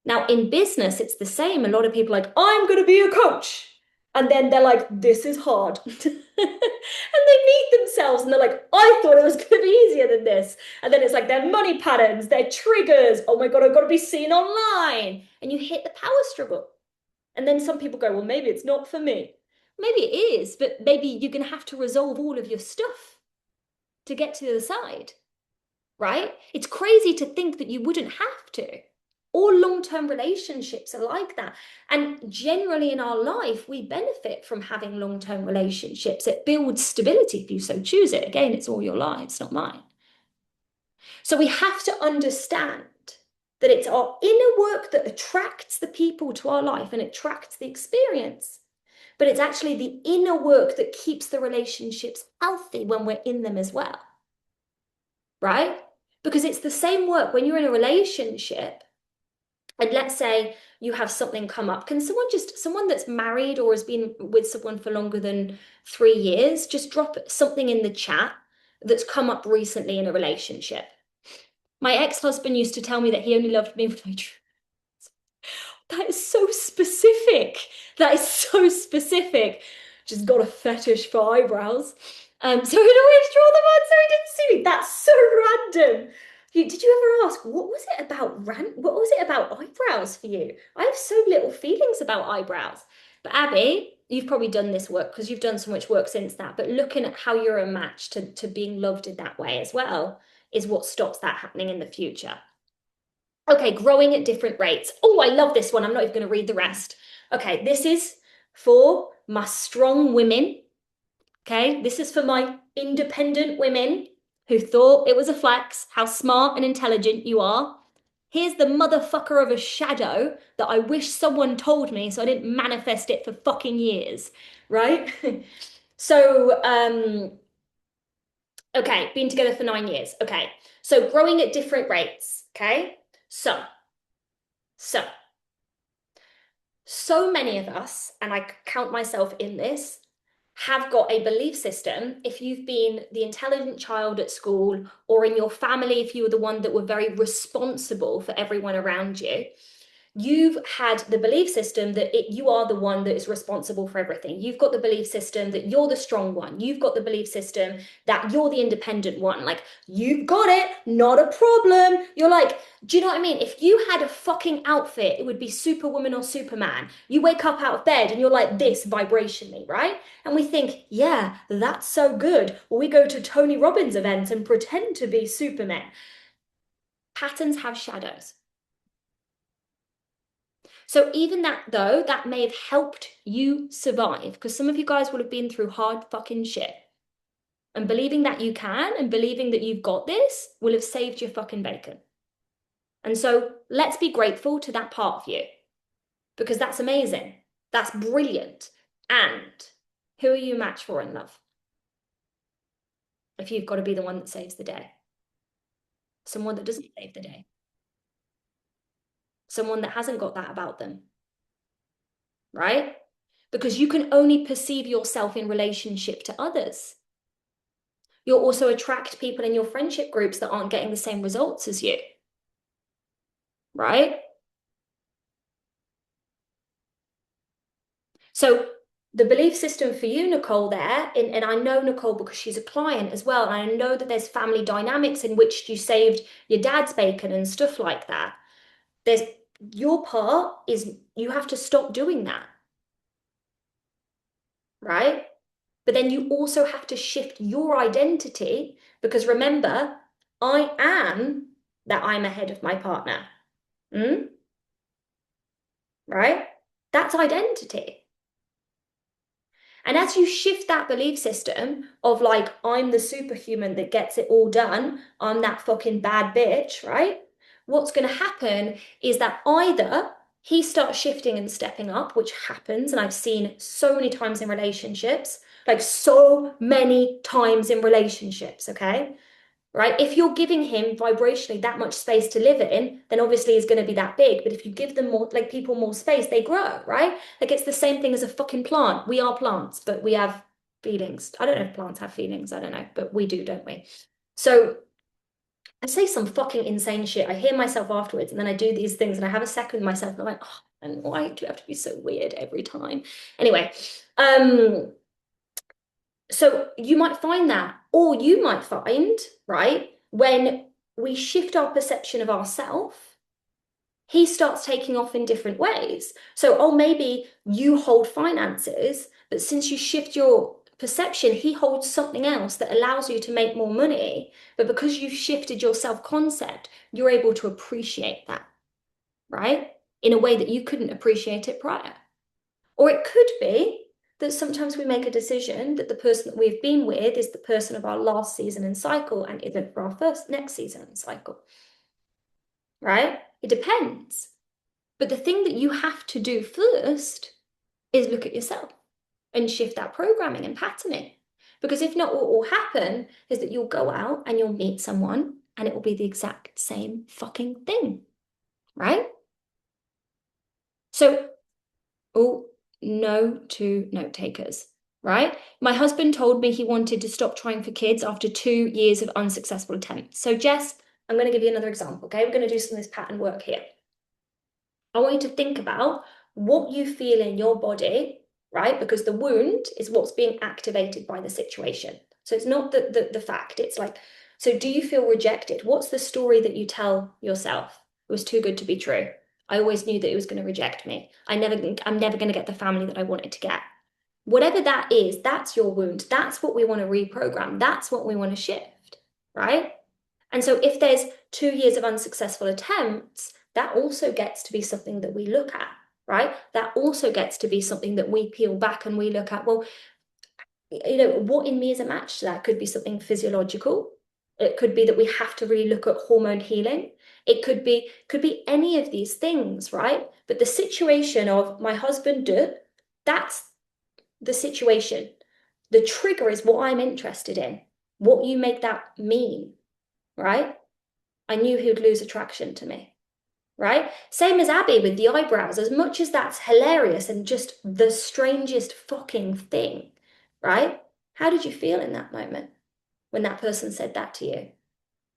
Now, in business, it's the same. A lot of people are like, I'm going to be a coach. And then they're like, this is hard. And they meet themselves and they're like, I thought it was going to be easier than this. And then it's like their money patterns, their triggers. Oh my God, I've got to be seen online. And you hit the power struggle. And then some people go, well, maybe it's not for me. Maybe it is, but maybe you're going to have to resolve all of your stuff to get to the other side, right? It's crazy to think that you wouldn't have to. All long-term relationships are like that. And generally in our life, we benefit from having long-term relationships. It builds stability if you so choose it. Again, it's all your lives, not mine. So we have to understand that it's our inner work that attracts the people to our life and attracts the experience. But it's actually the inner work that keeps the relationships healthy when we're in them as well. Right? Because it's the same work when you're in a relationship. And let's say you have something come up. Can someone that's married or has been with someone for longer than 3 years, just drop something in the chat that's come up recently in a relationship? My ex-husband used to tell me that he only loved me with my truth. That is so specific. That is so specific. Just got a fetish for eyebrows. So he'd always draw them on so he didn't see me. That's so random. Did you ever ask, what was it about eyebrows for you? I have so little feelings about eyebrows. But Abby, you've probably done this work because you've done so much work since that. But looking at how you're a match to being loved in that way as well is what stops that happening in the future. Okay, growing at different rates. Oh, I love this one. I'm not even going to read the rest. Okay, this is for my strong women. Okay, this is for my independent women who thought it was a flex how smart and intelligent you are. Here's the motherfucker of a shadow that I wish someone told me so I didn't manifest it for fucking years, right? So, okay, been together for 9 years. Okay, so growing at different rates. Okay, so, so, so many of us, and I count myself in this, have got a belief system. If you've been the intelligent child at school, or in your family, if you were the one that were very responsible for everyone around you, you've had the belief system that you are the one that is responsible for everything. You've got the belief system that you're the strong one. You've got the belief system that you're the independent one. Like, you've got it, not a problem. You're like, do you know what I mean? If you had a fucking outfit, it would be Superwoman or Superman. You wake up out of bed and you're like this vibrationally, right? And we think, yeah, that's so good. We go to Tony Robbins events and pretend to be Superman. Patterns have shadows. So even that though, that may have helped you survive, because some of you guys will have been through hard fucking shit. And believing that you can and believing that you've got this will have saved your fucking bacon. And so let's be grateful to that part of you, because that's amazing. That's brilliant. And who are you a match for in love? If you've got to be the one that saves the day. Someone that doesn't save the day. Someone that hasn't got that about them. Right? Because you can only perceive yourself in relationship to others. You'll also attract people in your friendship groups that aren't getting the same results as you, right? So the belief system for you, Nicole, there, and I know Nicole because she's a client as well, and I know that there's family dynamics in which you saved your dad's bacon and stuff like that. There's your part is you have to stop doing that, right? But then you also have to shift your identity because remember, I am that I'm ahead of my partner. Mm? Right? That's identity. And as you shift that belief system of like, I'm the superhuman that gets it all done, I'm that fucking bad bitch, right? What's going to happen is that either he starts shifting and stepping up, which happens, and I've seen so many times in relationships, like so many times in relationships, okay? Right? If you're giving him vibrationally that much space to live in, then obviously he's going to be that big. But if you give them more, like people more space, they grow, right? Like it's the same thing as a fucking plant. We are plants, but we have feelings. I don't know if plants have feelings. I don't know, but we do, don't we? So I say some fucking insane shit. I hear myself afterwards, and then I do these things, and I have a second myself, and I'm like, oh, and why do you have to be so weird every time? Anyway, so you might find that, or you might find, right, when we shift our perception of ourselves, he starts taking off in different ways. So, oh, maybe you hold finances, but since you shift your perception, he holds something else that allows you to make more money. But because you've shifted your self-concept, you're able to appreciate that, right? In a way that you couldn't appreciate it prior. Or it could be that sometimes we make a decision that the person that we've been with is the person of our last season and cycle and isn't for our first next season and cycle. Right? It depends. But the thing that you have to do first is look at yourself and shift that programming and patterning. Because if not, what will happen is that you'll go out and you'll meet someone and it will be the exact same fucking thing. Right? So, oh, no to note takers, right? My husband told me he wanted to stop trying for kids after 2 years of unsuccessful attempts. So, Jess, I'm going to give you another example, okay? We're going to do some of this pattern work here. I want you to think about what you feel in your body, right? Because the wound is what's being activated by the situation. So it's not the fact, it's like, so do you feel rejected? What's the story that you tell yourself? It was too good to be true. I always knew that it was going to reject me. I'm never going to get the family that I wanted to get. Whatever that is, that's your wound. That's what we want to reprogram. That's what we want to shift, right? And so if there's 2 years of unsuccessful attempts, that also gets to be something that we look at, right? That also gets to be something that we peel back and we look at, well, what in me is a match to that? Could be something physiological. It could be that we have to really look at hormone healing. It could be any of these things, right? But the situation of my husband, that's the situation. The trigger is what I'm interested in, what you make that mean, right? I knew he would lose attraction to me, right? Same as Abby with the eyebrows. As much as that's hilarious and just the strangest fucking thing, right? How did you feel in that moment when that person said that to you?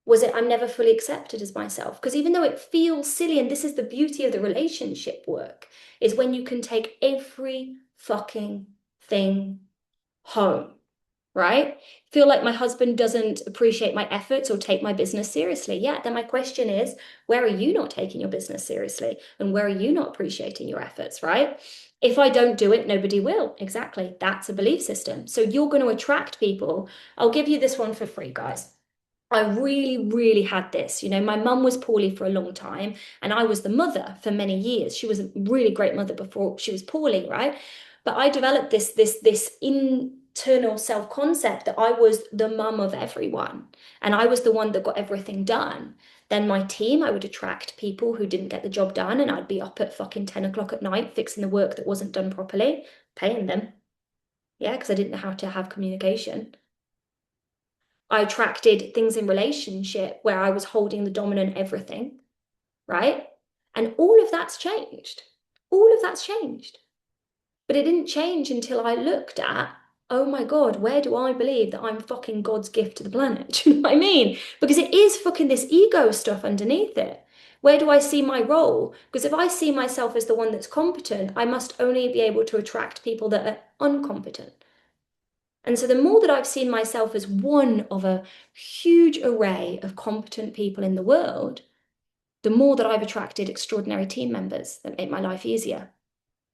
Was it, I'm never fully accepted as myself? Because even though it feels silly, and this is the beauty of the relationship work, is when you can take every fucking thing home, right? Feel like my husband doesn't appreciate my efforts or take my business seriously. Yeah, then my question is, where are you not taking your business seriously? And where are you not appreciating your efforts, right? If I don't do it, nobody will. Exactly. That's a belief system. So you're going to attract people. I'll give you this one for free, guys. I really, really had this. My mum was poorly for a long time, and I was the mother for many years. She was a really great mother before she was poorly, right? But I developed this internal self-concept that I was the mum of everyone, and I was the one that got everything done. Then my team, I would attract people who didn't get the job done, and I'd be up at fucking 10 o'clock at night fixing the work that wasn't done properly, paying them. Yeah, because I didn't know how to have communication. I attracted things in relationship where I was holding the dominant everything, right? And all of that's changed. All of that's changed. But it didn't change until I looked at, oh my God, where do I believe that I'm fucking God's gift to the planet? Do you know what I mean? Because it is fucking this ego stuff underneath it. Where do I see my role? Because if I see myself as the one that's competent, I must only be able to attract people that are incompetent. And so the more that I've seen myself as one of a huge array of competent people in the world, the more that I've attracted extraordinary team members that make my life easier.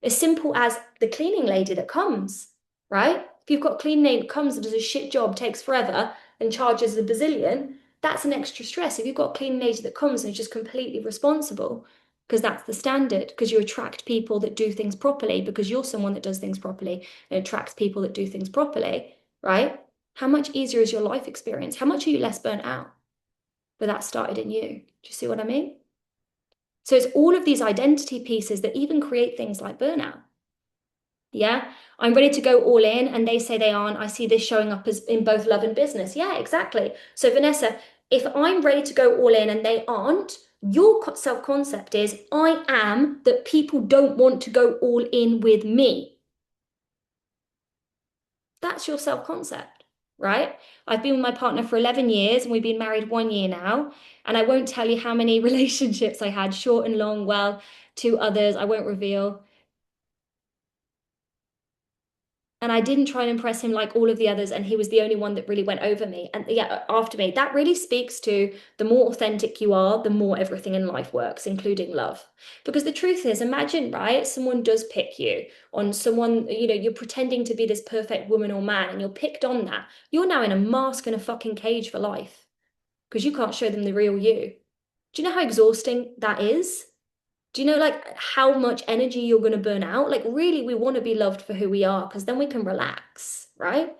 As simple as the cleaning lady that comes, right? If you've got a cleaning lady that comes and does a shit job, takes forever, and charges a bazillion, that's an extra stress. If you've got a cleaning lady that comes and is just completely responsible, because that's the standard, because you attract people that do things properly, because you're someone that does things properly and attracts people that do things properly, right? How much easier is your life experience? How much are you less burnt out? But that started in you. Do you see what I mean? So it's all of these identity pieces that even create things like burnout. Yeah, I'm ready to go all in, and they say they aren't. I see this showing up as in both love and business. Yeah, exactly. So, Vanessa, if I'm ready to go all in and they aren't, your self-concept is I am that people don't want to go all in with me. That's your self-concept, right? I've been with my partner for 11 years and we've been married 1 year now. And I won't tell you how many relationships I had, short and long, well, two others I won't reveal. And I didn't try and impress him like all of the others, and he was the only one that really went over me and yeah, after me. That really speaks to the more authentic you are, the more everything in life works, including love. Because the truth is, imagine, right, someone does pick you on someone, you're pretending to be this perfect woman or man, and you're picked on that. You're now in a mask and a fucking cage for life because you can't show them the real you. Do you know how exhausting that is? Do you know like how much energy you're going to burn out? Like really, we want to be loved for who we are because then we can relax, right?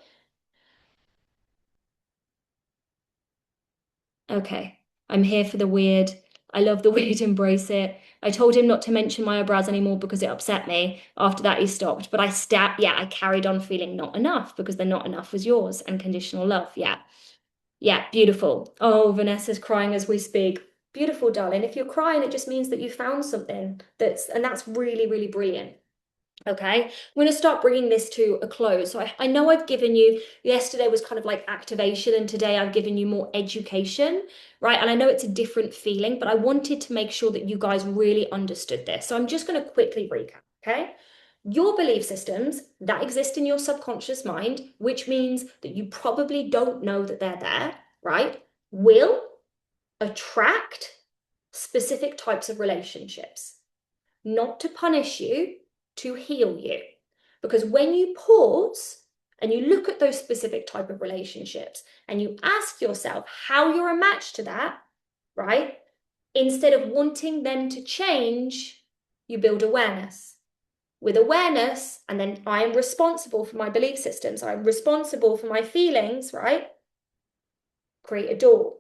Okay, I'm here for the weird. I love the weird, embrace it. I told him not to mention my eyebrows anymore because it upset me. After that, he stopped. But I carried on feeling not enough because the not enough was yours and conditional love. Yeah. Yeah, beautiful. Oh, Vanessa's crying as we speak. Beautiful, darling. If you're crying, it just means that you found something and that's really, really brilliant. Okay, I'm going to start bringing this to a close. So I know I've given you, yesterday was kind of like activation, and today I've given you more education, right? And I know it's a different feeling, but I wanted to make sure that you guys really understood this. So I'm just going to quickly recap, okay? Your belief systems that exist in your subconscious mind, which means that you probably don't know that they're there, right? Will attract specific types of relationships, not to punish you, to heal you. Because when you pause and you look at those specific type of relationships and you ask yourself how you're a match to that, right? Instead of wanting them to change, you build awareness. with awareness, and then I am responsible for my belief systems. I'm responsible for my feelings, right? Create a door.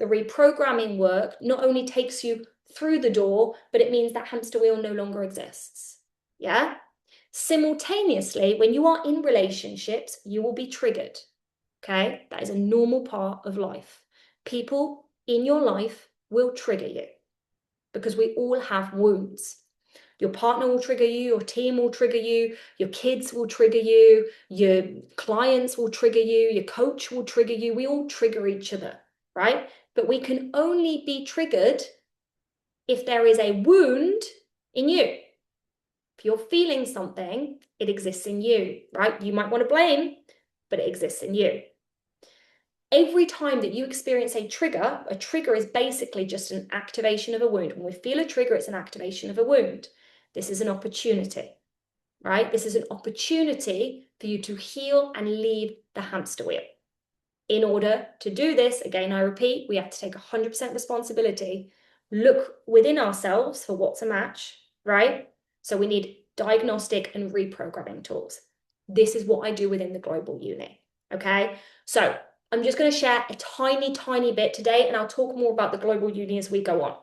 The reprogramming work not only takes you through the door, but it means that hamster wheel no longer exists. Yeah? Simultaneously, when you are in relationships, you will be triggered. Okay? That is a normal part of life. People in your life will trigger you because we all have wounds. Your partner will trigger you, your team will trigger you, your kids will trigger you, your clients will trigger you, your coach will trigger you. We all trigger each other, right? But we can only be triggered if there is a wound in you. If you're feeling something, it exists in you, right? You might want to blame, but it exists in you. Every time that you experience a trigger is basically just an activation of a wound. When we feel a trigger, it's an activation of a wound. This is an opportunity, right? This is an opportunity for you to heal and leave the hamster wheel. In order to do this, again, I repeat, we have to take 100% responsibility, look within ourselves for what's a match, right? So we need diagnostic and reprogramming tools. This is what I do within the Global Uni, okay? So I'm just going to share a tiny bit today, and I'll talk more about the Global Uni as we go on.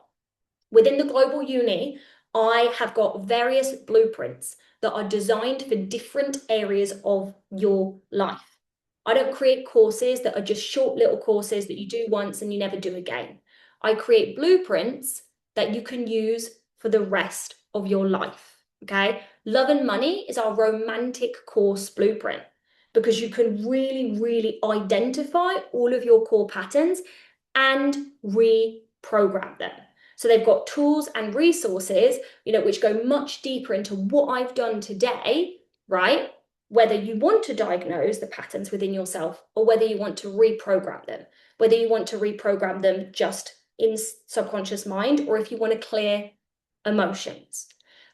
Within the Global Uni, I have got various blueprints that are designed for different areas of your life. I don't create courses that are just short little courses that you do once and you never do again. I create blueprints that you can use for the rest of your life, okay? Love and Money is our romantic course blueprint because you can really identify all of your core patterns and reprogram them. So they've got tools and resources, which go much deeper into what I've done today, right? Whether you want to diagnose the patterns within yourself or whether you want to reprogram them, whether you want to reprogram them just in subconscious mind or if you want to clear emotions.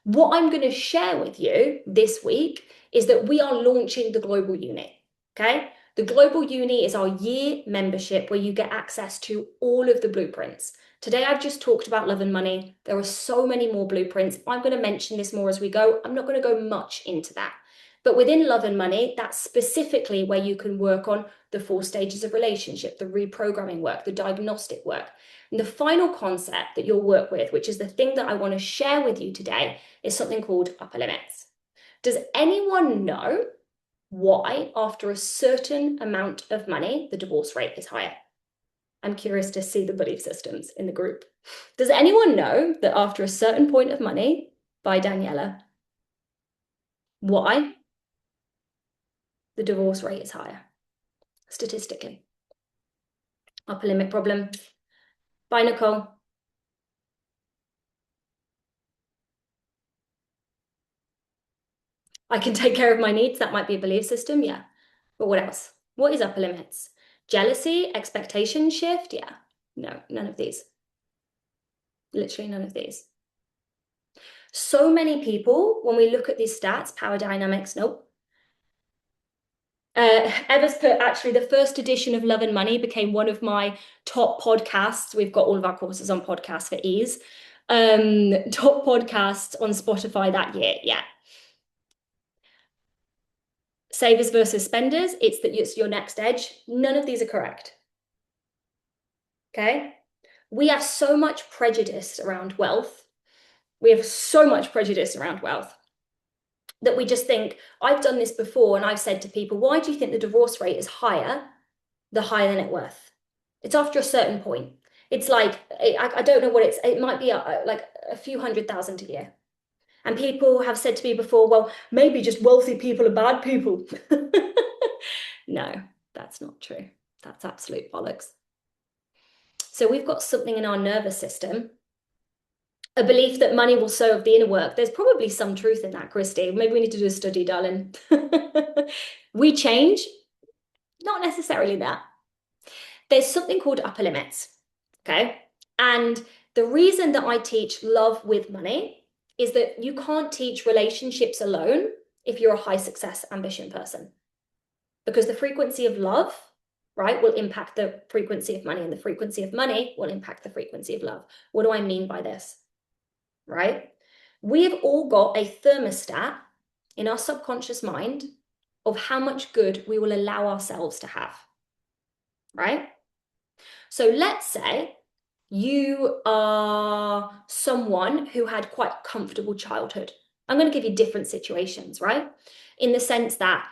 What I'm going to share with you this week is that we are launching the Global Uni, okay? The Global Uni is our year membership where you get access to all of the blueprints. Today, I've just talked about Love and Money. There are so many more blueprints. I'm going to mention this more as we go. I'm not going to go much into that. But within Love and Money, that's specifically where you can work on the 4 stages of relationship, the reprogramming work, the diagnostic work. And the final concept that you'll work with, which is the thing that I want to share with you today, is something called upper limits. Does anyone know why, after a certain amount of money, the divorce rate is higher? I'm curious to see the belief systems in the group. Does anyone know that after a certain point of money, by Daniela, why the divorce rate is higher statistically? Upper limit problem. Bye, Nicole. I can take care of my needs. That might be a belief system, yeah. But what else? What is upper limits? Jealousy, expectation shift? Yeah. No, none of these. Literally none of these. So many people, when we look at these stats, power dynamics, nope. Eva's put, actually, the first edition of Love and Money became one of my top podcasts. We've got all of our courses on podcasts for ease. Top podcasts on Spotify that year, yeah. Savers versus spenders, it's your next edge. None of these are correct. Okay? We have so much prejudice around wealth. We have so much prejudice around wealth that we just think, I've done this before and I've said to people, why do you think the divorce rate is higher, the higher the net worth? It's after a certain point. It's like, I don't know what it might be like a few $100,000 a year. And people have said to me before, well, maybe just wealthy people are bad people. No, that's not true. That's absolute bollocks. So we've got something in our nervous system, a belief that money will serve the inner work. There's probably some truth in that, Christy. Maybe we need to do a study, darling. We change, not necessarily that. There's something called upper limits, okay? And the reason that I teach love with money is that you can't teach relationships alone if you're a high success ambition person, because the frequency of love, right, will impact the frequency of money, and the frequency of money will impact the frequency of love. What do I mean by this, right? We have all got a thermostat in our subconscious mind of how much good we will allow ourselves to have, right? So let's say you are someone who had quite a comfortable childhood. I'm going to give you different situations, right? In the sense that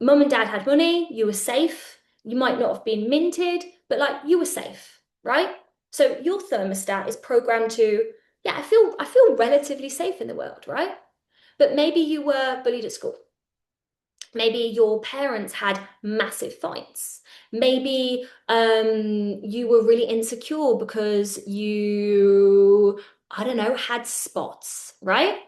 mum and dad had money, you were safe, you might not have been minted, but like you were safe, right? So your thermostat is programmed to, yeah, I feel relatively safe in the world, right? But maybe you were bullied at school. Maybe your parents had massive fights. Maybe you were really insecure because you, I don't know, had spots, right?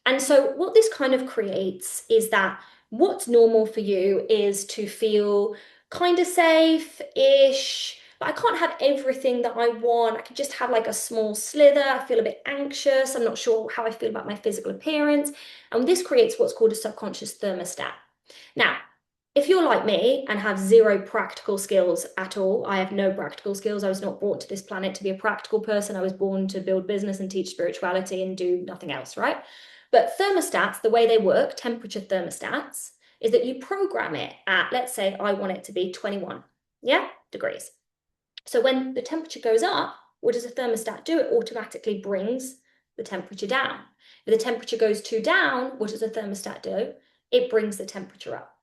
And so, what this kind of creates is that what's normal for you is to feel kind of safe-ish, but I can't have everything that I want. I can just have like a small slither. I feel a bit anxious. I'm not sure how I feel about my physical appearance. And this creates what's called a subconscious thermostat. Now, if you're like me and have zero practical skills at all, I have no practical skills. I was not brought to this planet to be a practical person. I was born to build business and teach spirituality and do nothing else, right? But thermostats, the way they work, temperature thermostats, is that you program it at, let's say, I want it to be 21, yeah, degrees. So when the temperature goes up, what does a thermostat do? It automatically brings the temperature down. If the temperature goes too down, what does a thermostat do? It brings the temperature up.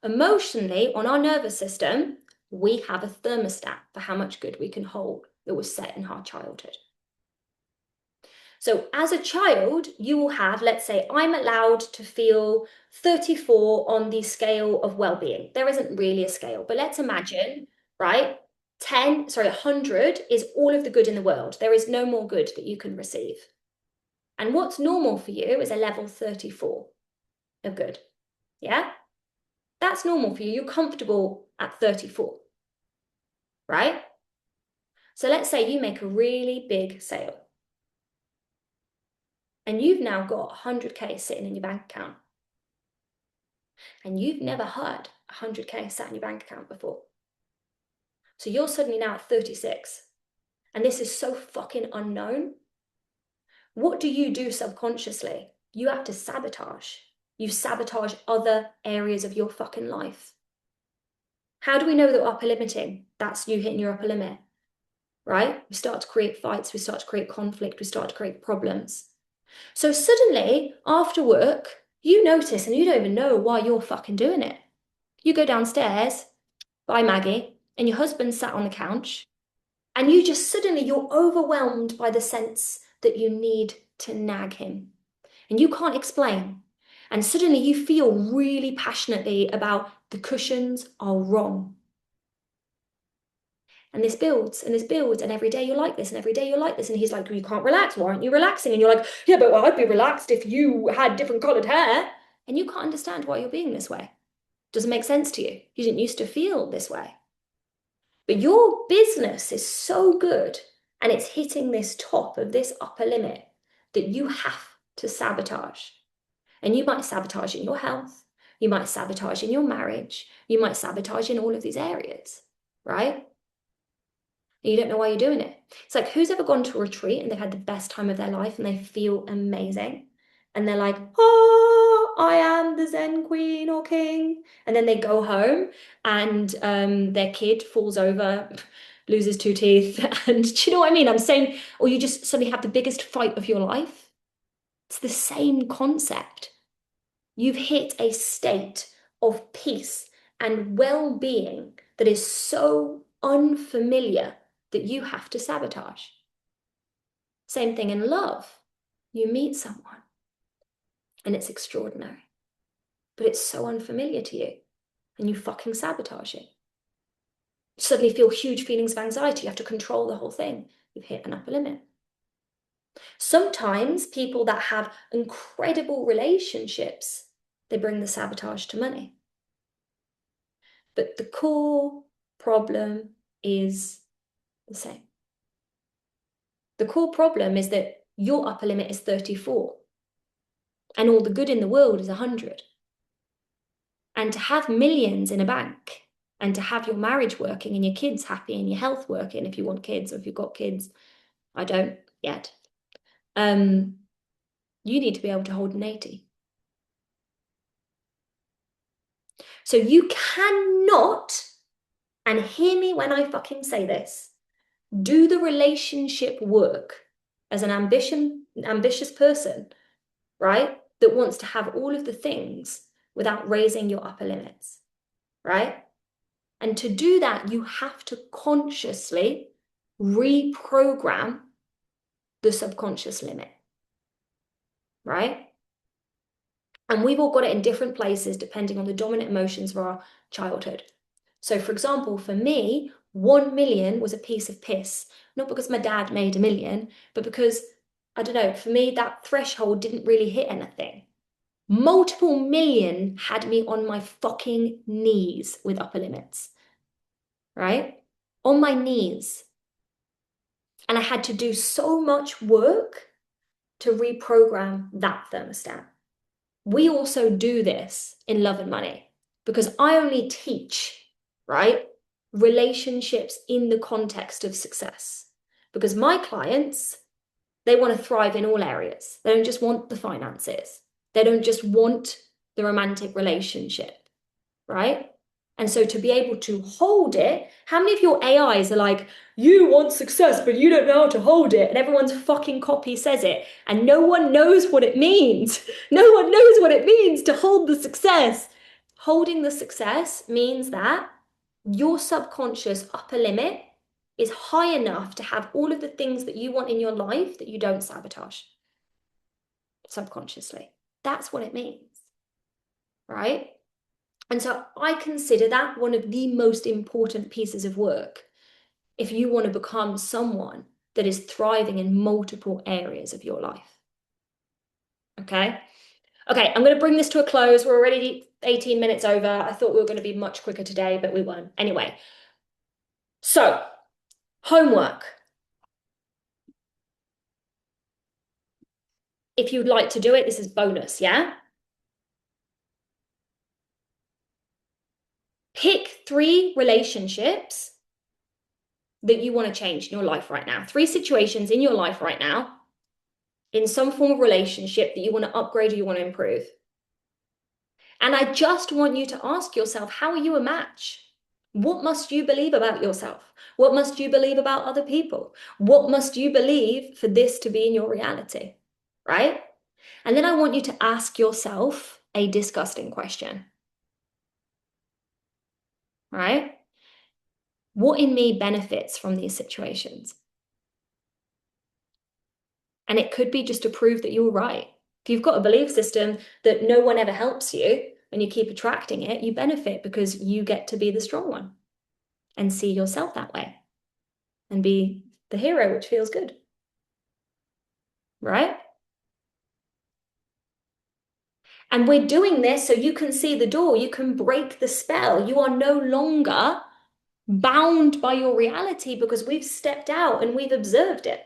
Emotionally, on our nervous system, we have a thermostat for how much good we can hold that was set in our childhood. So as a child, you will have, let's say, I'm allowed to feel 34 on the scale of well-being. There isn't really a scale, but let's imagine, right? 100 is all of the good in the world. There is no more good that you can receive. And what's normal for you is a level 34 of good. Yeah? That's normal for you. You're comfortable at 34, right? So let's say you make a really big sale and you've now got 100K sitting in your bank account and you've never had 100K sat in your bank account before. So you're suddenly now at 36 and this is so fucking unknown. What do you do subconsciously? You have to sabotage. You sabotage other areas of your fucking life. How do we know that we're upper limiting? That's you hitting your upper limit, right? We start to create fights, we start to create conflict, we start to create problems. So suddenly, after work, you notice and you don't even know why you're fucking doing it. You go downstairs, bye Maggie, and your husband sat on the couch, and you just suddenly, you're overwhelmed by the sense that you need to nag him. And you can't explain. And suddenly you feel really passionately about the cushions are wrong. And this builds and this builds, and every day you're like this, and every day you're like this. And he's like, you can't relax. Why aren't you relaxing? And you're like, yeah, but well, I'd be relaxed if you had different colored hair. And you can't understand why you're being this way. Doesn't make sense to you. You didn't used to feel this way. But your business is so good and it's hitting this top of this upper limit that you have to sabotage. And you might sabotage in your health. You might sabotage in your marriage. You might sabotage in all of these areas, right? You don't know why you're doing it. It's like, who's ever gone to a retreat and they've had the best time of their life and they feel amazing? And they're like, oh, I am the Zen queen or king. And then they go home and their kid falls over, loses two teeth. And do you know what I mean? I'm saying, or you just suddenly have the biggest fight of your life. It's the same concept. You've hit a state of peace and well-being that is so unfamiliar that you have to sabotage. Same thing in love. You meet someone and it's extraordinary, but it's so unfamiliar to you and you fucking sabotage it. You suddenly feel huge feelings of anxiety. You have to control the whole thing. You've hit an upper limit. Sometimes people that have incredible relationships, they bring the sabotage to money. But the core problem is the same. The core problem is that your upper limit is 34 and all the good in the world is 100. And to have millions in a bank and to have your marriage working and your kids happy and your health working, if you want kids or if you've got kids, I don't yet. You need to be able to hold an 80. So you cannot, and hear me when I fucking say this, do the relationship work as an ambitious person, right? That wants to have all of the things without raising your upper limits, right? And to do that, you have to consciously reprogram the subconscious limit, right? And we've all got it in different places depending on the dominant emotions of our childhood. So, for example, for me, 1 million was a piece of piss, not because my dad made a million, but because, I don't know, for me, that threshold didn't really hit anything. Multiple million had me on my fucking knees with upper limits, right? On my knees. And I had to do so much work to reprogram that thermostat. We also do this in Love and Money because I only teach, right, relationships in the context of success. Because my clients, they want to thrive in all areas. They don't just want the finances. They don't just want the romantic relationship, right? And so to be able to hold it, how many of your AIs are like, you want success, but you don't know how to hold it? And everyone's fucking copy says it. And no one knows what it means. No one knows what it means to hold the success. Holding the success means that your subconscious upper limit is high enough to have all of the things that you want in your life that you don't sabotage subconsciously. That's what it means, right? And so I consider that one of the most important pieces of work if you want to become someone that is thriving in multiple areas of your life. Okay? Okay, I'm going to bring this to a close. We're already 18 minutes over. I thought we were going to be much quicker today, but we weren't. Anyway, so homework. If you'd like to do it, this is bonus, yeah? Pick 3 relationships that you want to change in your life right now. 3 situations in your life right now in some form of relationship that you want to upgrade or you want to improve. And I just want you to ask yourself, how are you a match? What must you believe about yourself? What must you believe about other people? What must you believe for this to be in your reality? Right? And then I want you to ask yourself a disgusting question. Right? What in me benefits from these situations? And it could be just to prove that you're right. If you've got a belief system that no one ever helps you and you keep attracting it, you benefit because you get to be the strong one and see yourself that way and be the hero, which feels good. Right? And we're doing this so you can see the door, you can break the spell. You are no longer bound by your reality because we've stepped out and we've observed it.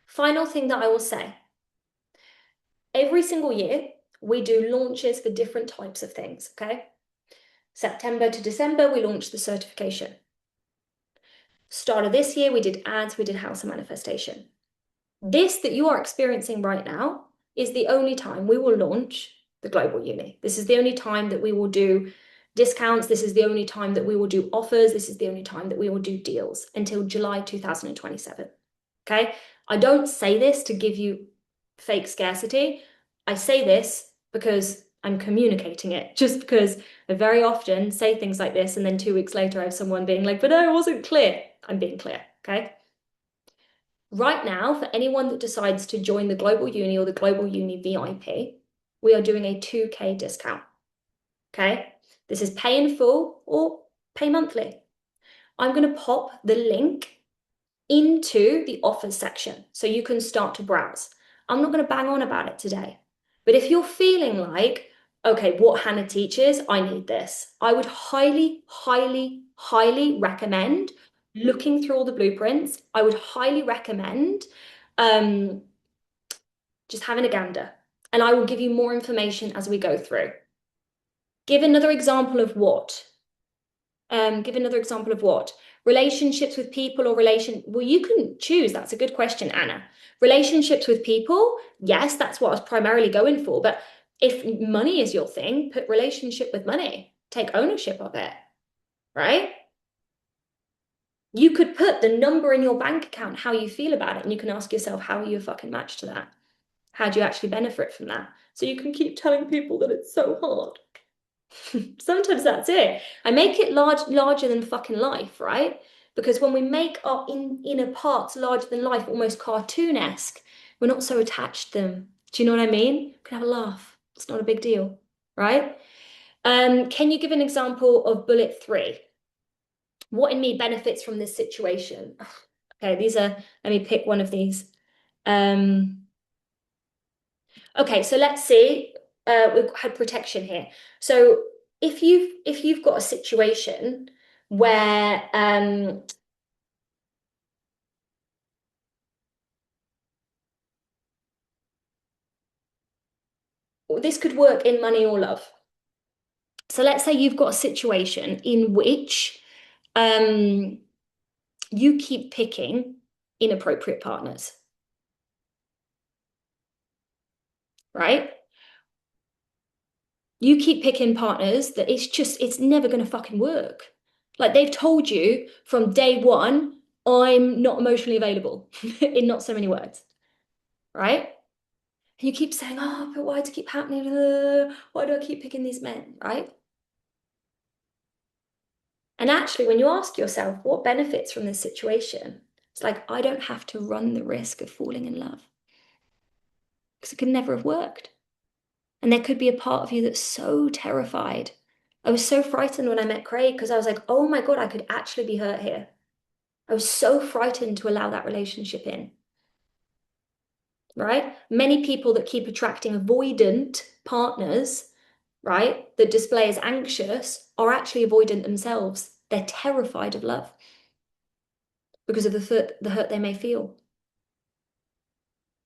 Final thing that I will say. Every single year, we do launches for different types of things, okay? September to December, we launched the certification. Start of this year, we did ads, we did house of manifestation. This that you are experiencing right now is the only time we will launch the Global Uni. This is the only time that we will do discounts. This is the only time that we will do offers. This is the only time that we will do deals until July 2027. Okay? I don't say this to give you fake scarcity. I say this because I'm communicating it, just because I very often say things like this and then 2 weeks later I have someone being like, but no, it wasn't clear. I'm being clear, okay? Right now, for anyone that decides to join the Global Uni or the Global Uni VIP, we are doing a 2K discount, okay? This is pay in full or pay monthly. I'm going to pop the link into the offers section so you can start to browse. I'm not going to bang on about it today, but if you're feeling like, okay, what Hannah teaches, I need this, I would highly, highly, highly recommend looking through all the blueprints. I would highly recommend just having a gander, and I will give you more information as we go through. Give another example of what? Relationships with people or well, you can choose. That's a good question, Anna. Relationships with people, yes, that's what I was primarily going for. But if money is your thing, put relationship with money. Take ownership of it, right? You could put the number in your bank account, how you feel about it, and you can ask yourself, how are you a fucking match to that? How do you actually benefit from that? So you can keep telling people that it's so hard. Sometimes that's it. I make it larger than fucking life, right? Because when we make our inner parts larger than life, almost cartoon-esque, we're not so attached to them. Do you know what I mean? We can have a laugh. It's not a big deal, right? Can you give an example of bullet 3? What in me benefits from this situation? Okay, let me pick one of these. Okay, so let's see. We've had protection here. So if you've got a situation where this could work in money or love. So let's say you've got a situation in which um, you keep picking inappropriate partners, right? You keep picking partners that it's never going to fucking work. Like they've told you from day one, I'm not emotionally available in not so many words, right? And you keep saying, oh, but why does it keep happening? Why do I keep picking these men, right? And actually, when you ask yourself what benefits from this situation, it's like, I don't have to run the risk of falling in love because it could never have worked. And there could be a part of you that's so terrified. I was so frightened when I met Craig because I was like, oh my God, I could actually be hurt here. I was so frightened to allow that relationship in, right? Many people that keep attracting avoidant partners, right, that display as anxious are actually avoidant themselves. They're terrified of love because of the hurt they may feel.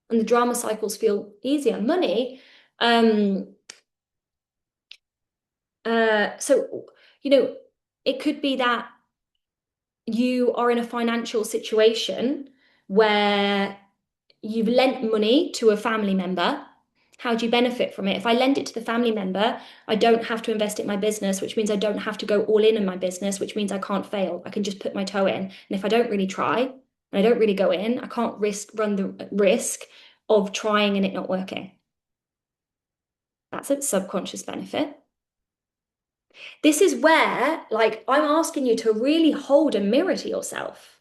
And the drama cycles feel easier. Money, um, so, it could be that you are in a financial situation where you've lent money to a family member. How do you benefit from it? If I lend it to the family member, I don't have to invest it in my business, which means I don't have to go all in my business, which means I can't fail. I can just put my toe in. And if I don't really try and I don't really go in, I can't run the risk of trying and it not working. That's a subconscious benefit. This is where, like, I'm asking you to really hold a mirror to yourself,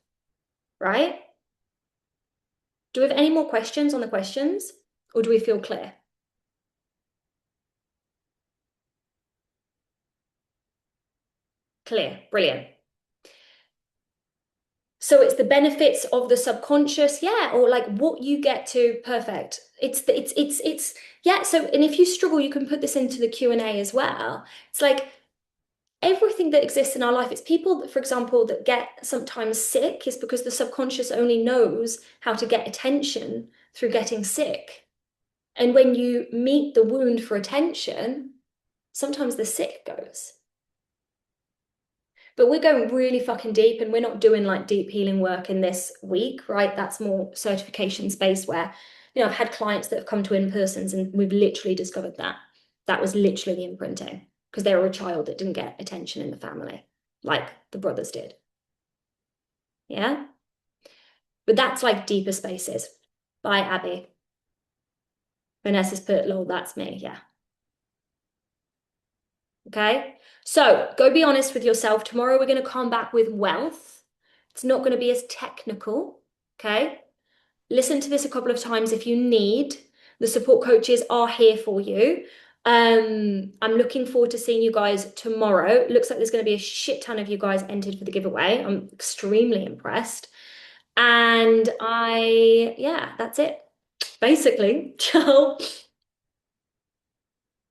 right? Do we have any more questions on the questions, or do we feel clear? Clear, brilliant. So it's the benefits of the subconscious, yeah, or like what you get to, perfect. Yeah. So, and if you struggle, you can put this into the Q&A as well. It's like everything that exists in our life. It's people that, for example, that get sometimes sick is because the subconscious only knows how to get attention through getting sick. And when you meet the wound for attention, sometimes the sick goes. But we're going really fucking deep and we're not doing like deep healing work in this week, right? That's more certification space where, I've had clients that have come to in-persons and we've literally discovered that. That was literally the imprinting because they were a child that didn't get attention in the family like the brothers did. Yeah. But that's like deeper spaces. Bye, Abby. Vanessa's put, lol, that's me. Yeah. Okay. So go be honest with yourself. Tomorrow we're going to come back with wealth. It's not going to be as technical. Okay. Listen to this a couple of times if you need. The support coaches are here for you. I'm looking forward to seeing you guys tomorrow. It looks like there's going to be a shit ton of you guys entered for the giveaway. I'm extremely impressed. And yeah, that's it. Basically, ciao.